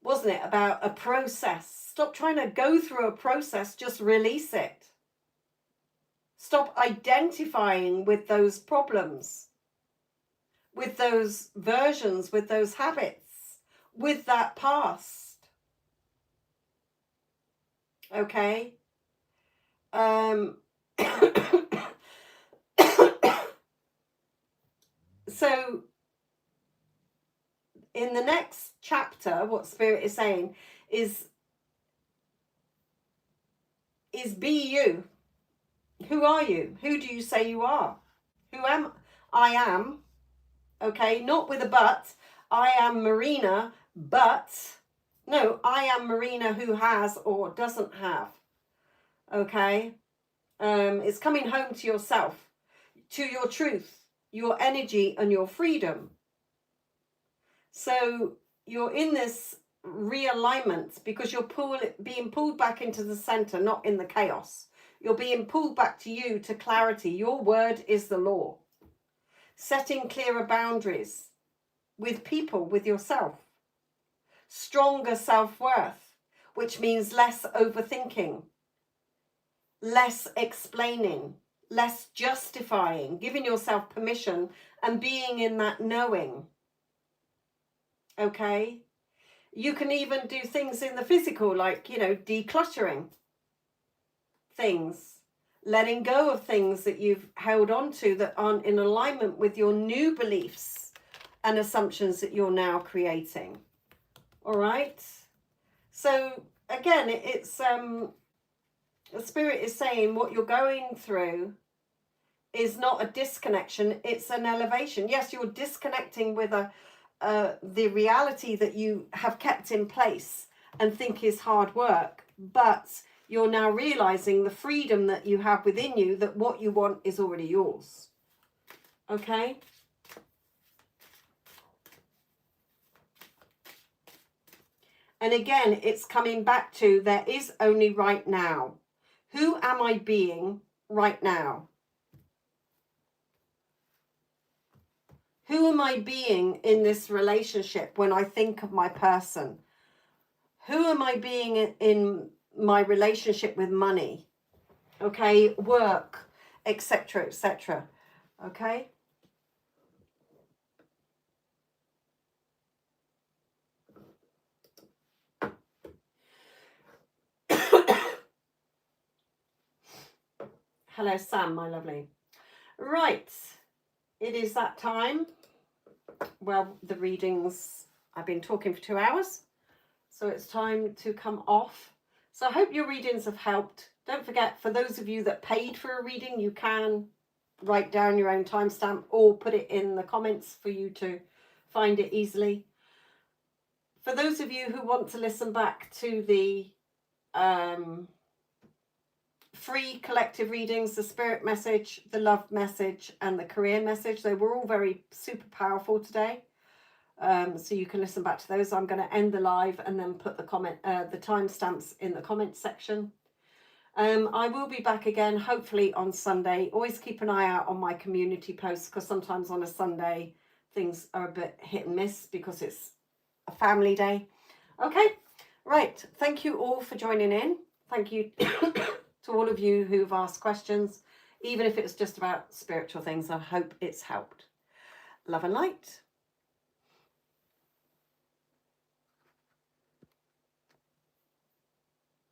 wasn't it? About a process. Stop trying to go through a process, just release it. Stop identifying with those problems, with those versions, with those habits, with that past. Okay? So in the next chapter, what Spirit is saying is be you. Who are you? Who do you say you are? Who am I? Am, okay, not with a but. I am Marina, but no, I am Marina who has or doesn't have. Okay, it's coming home to yourself, to your truth, your energy, and your freedom. So you're in this realignment because you're being pulled back into the center, not in the chaos. You're being pulled back to you, to clarity. Your word is the law. Setting clearer boundaries with people, with yourself. Stronger self-worth, which means less overthinking, less explaining, less justifying, giving yourself permission and being in that knowing. Okay? You can even do things in the physical, like, you know, decluttering things, letting go of things that you've held on to that aren't in alignment with your new beliefs and assumptions that you're now creating. All right. So again, it's the Spirit is saying what you're going through is not a disconnection, it's an elevation. Yes, you're disconnecting with the reality that you have kept in place and think is hard work, but you're now realizing the freedom that you have within you, that what you want is already yours. Okay? And again, it's coming back to there is only right now. Who am I being right now? Who am I being in this relationship when I think of my person? Who am I being in my relationship with money? Okay, work, etc., etc. Okay? Hello, Sam, my lovely. Right, it is that time. Well, the readings, I've been talking for 2 hours, so it's time to come off. So I hope your readings have helped. Don't forget, for those of you that paid for a reading, you can write down your own timestamp or put it in the comments for you to find it easily. For those of you who want to listen back to the free collective readings, the spirit message, the love message, and the career message, they were all very super powerful today. So you can listen back to those. I'm going to end the live and then put the timestamps in the comment section. I will be back again, hopefully on Sunday. Always keep an eye out on my community posts, because sometimes on a Sunday things are a bit hit and miss because it's a family day. Okay, right. Thank you all for joining in. Thank you to all of you who've asked questions, even if it's just about spiritual things. I hope it's helped. Love and light.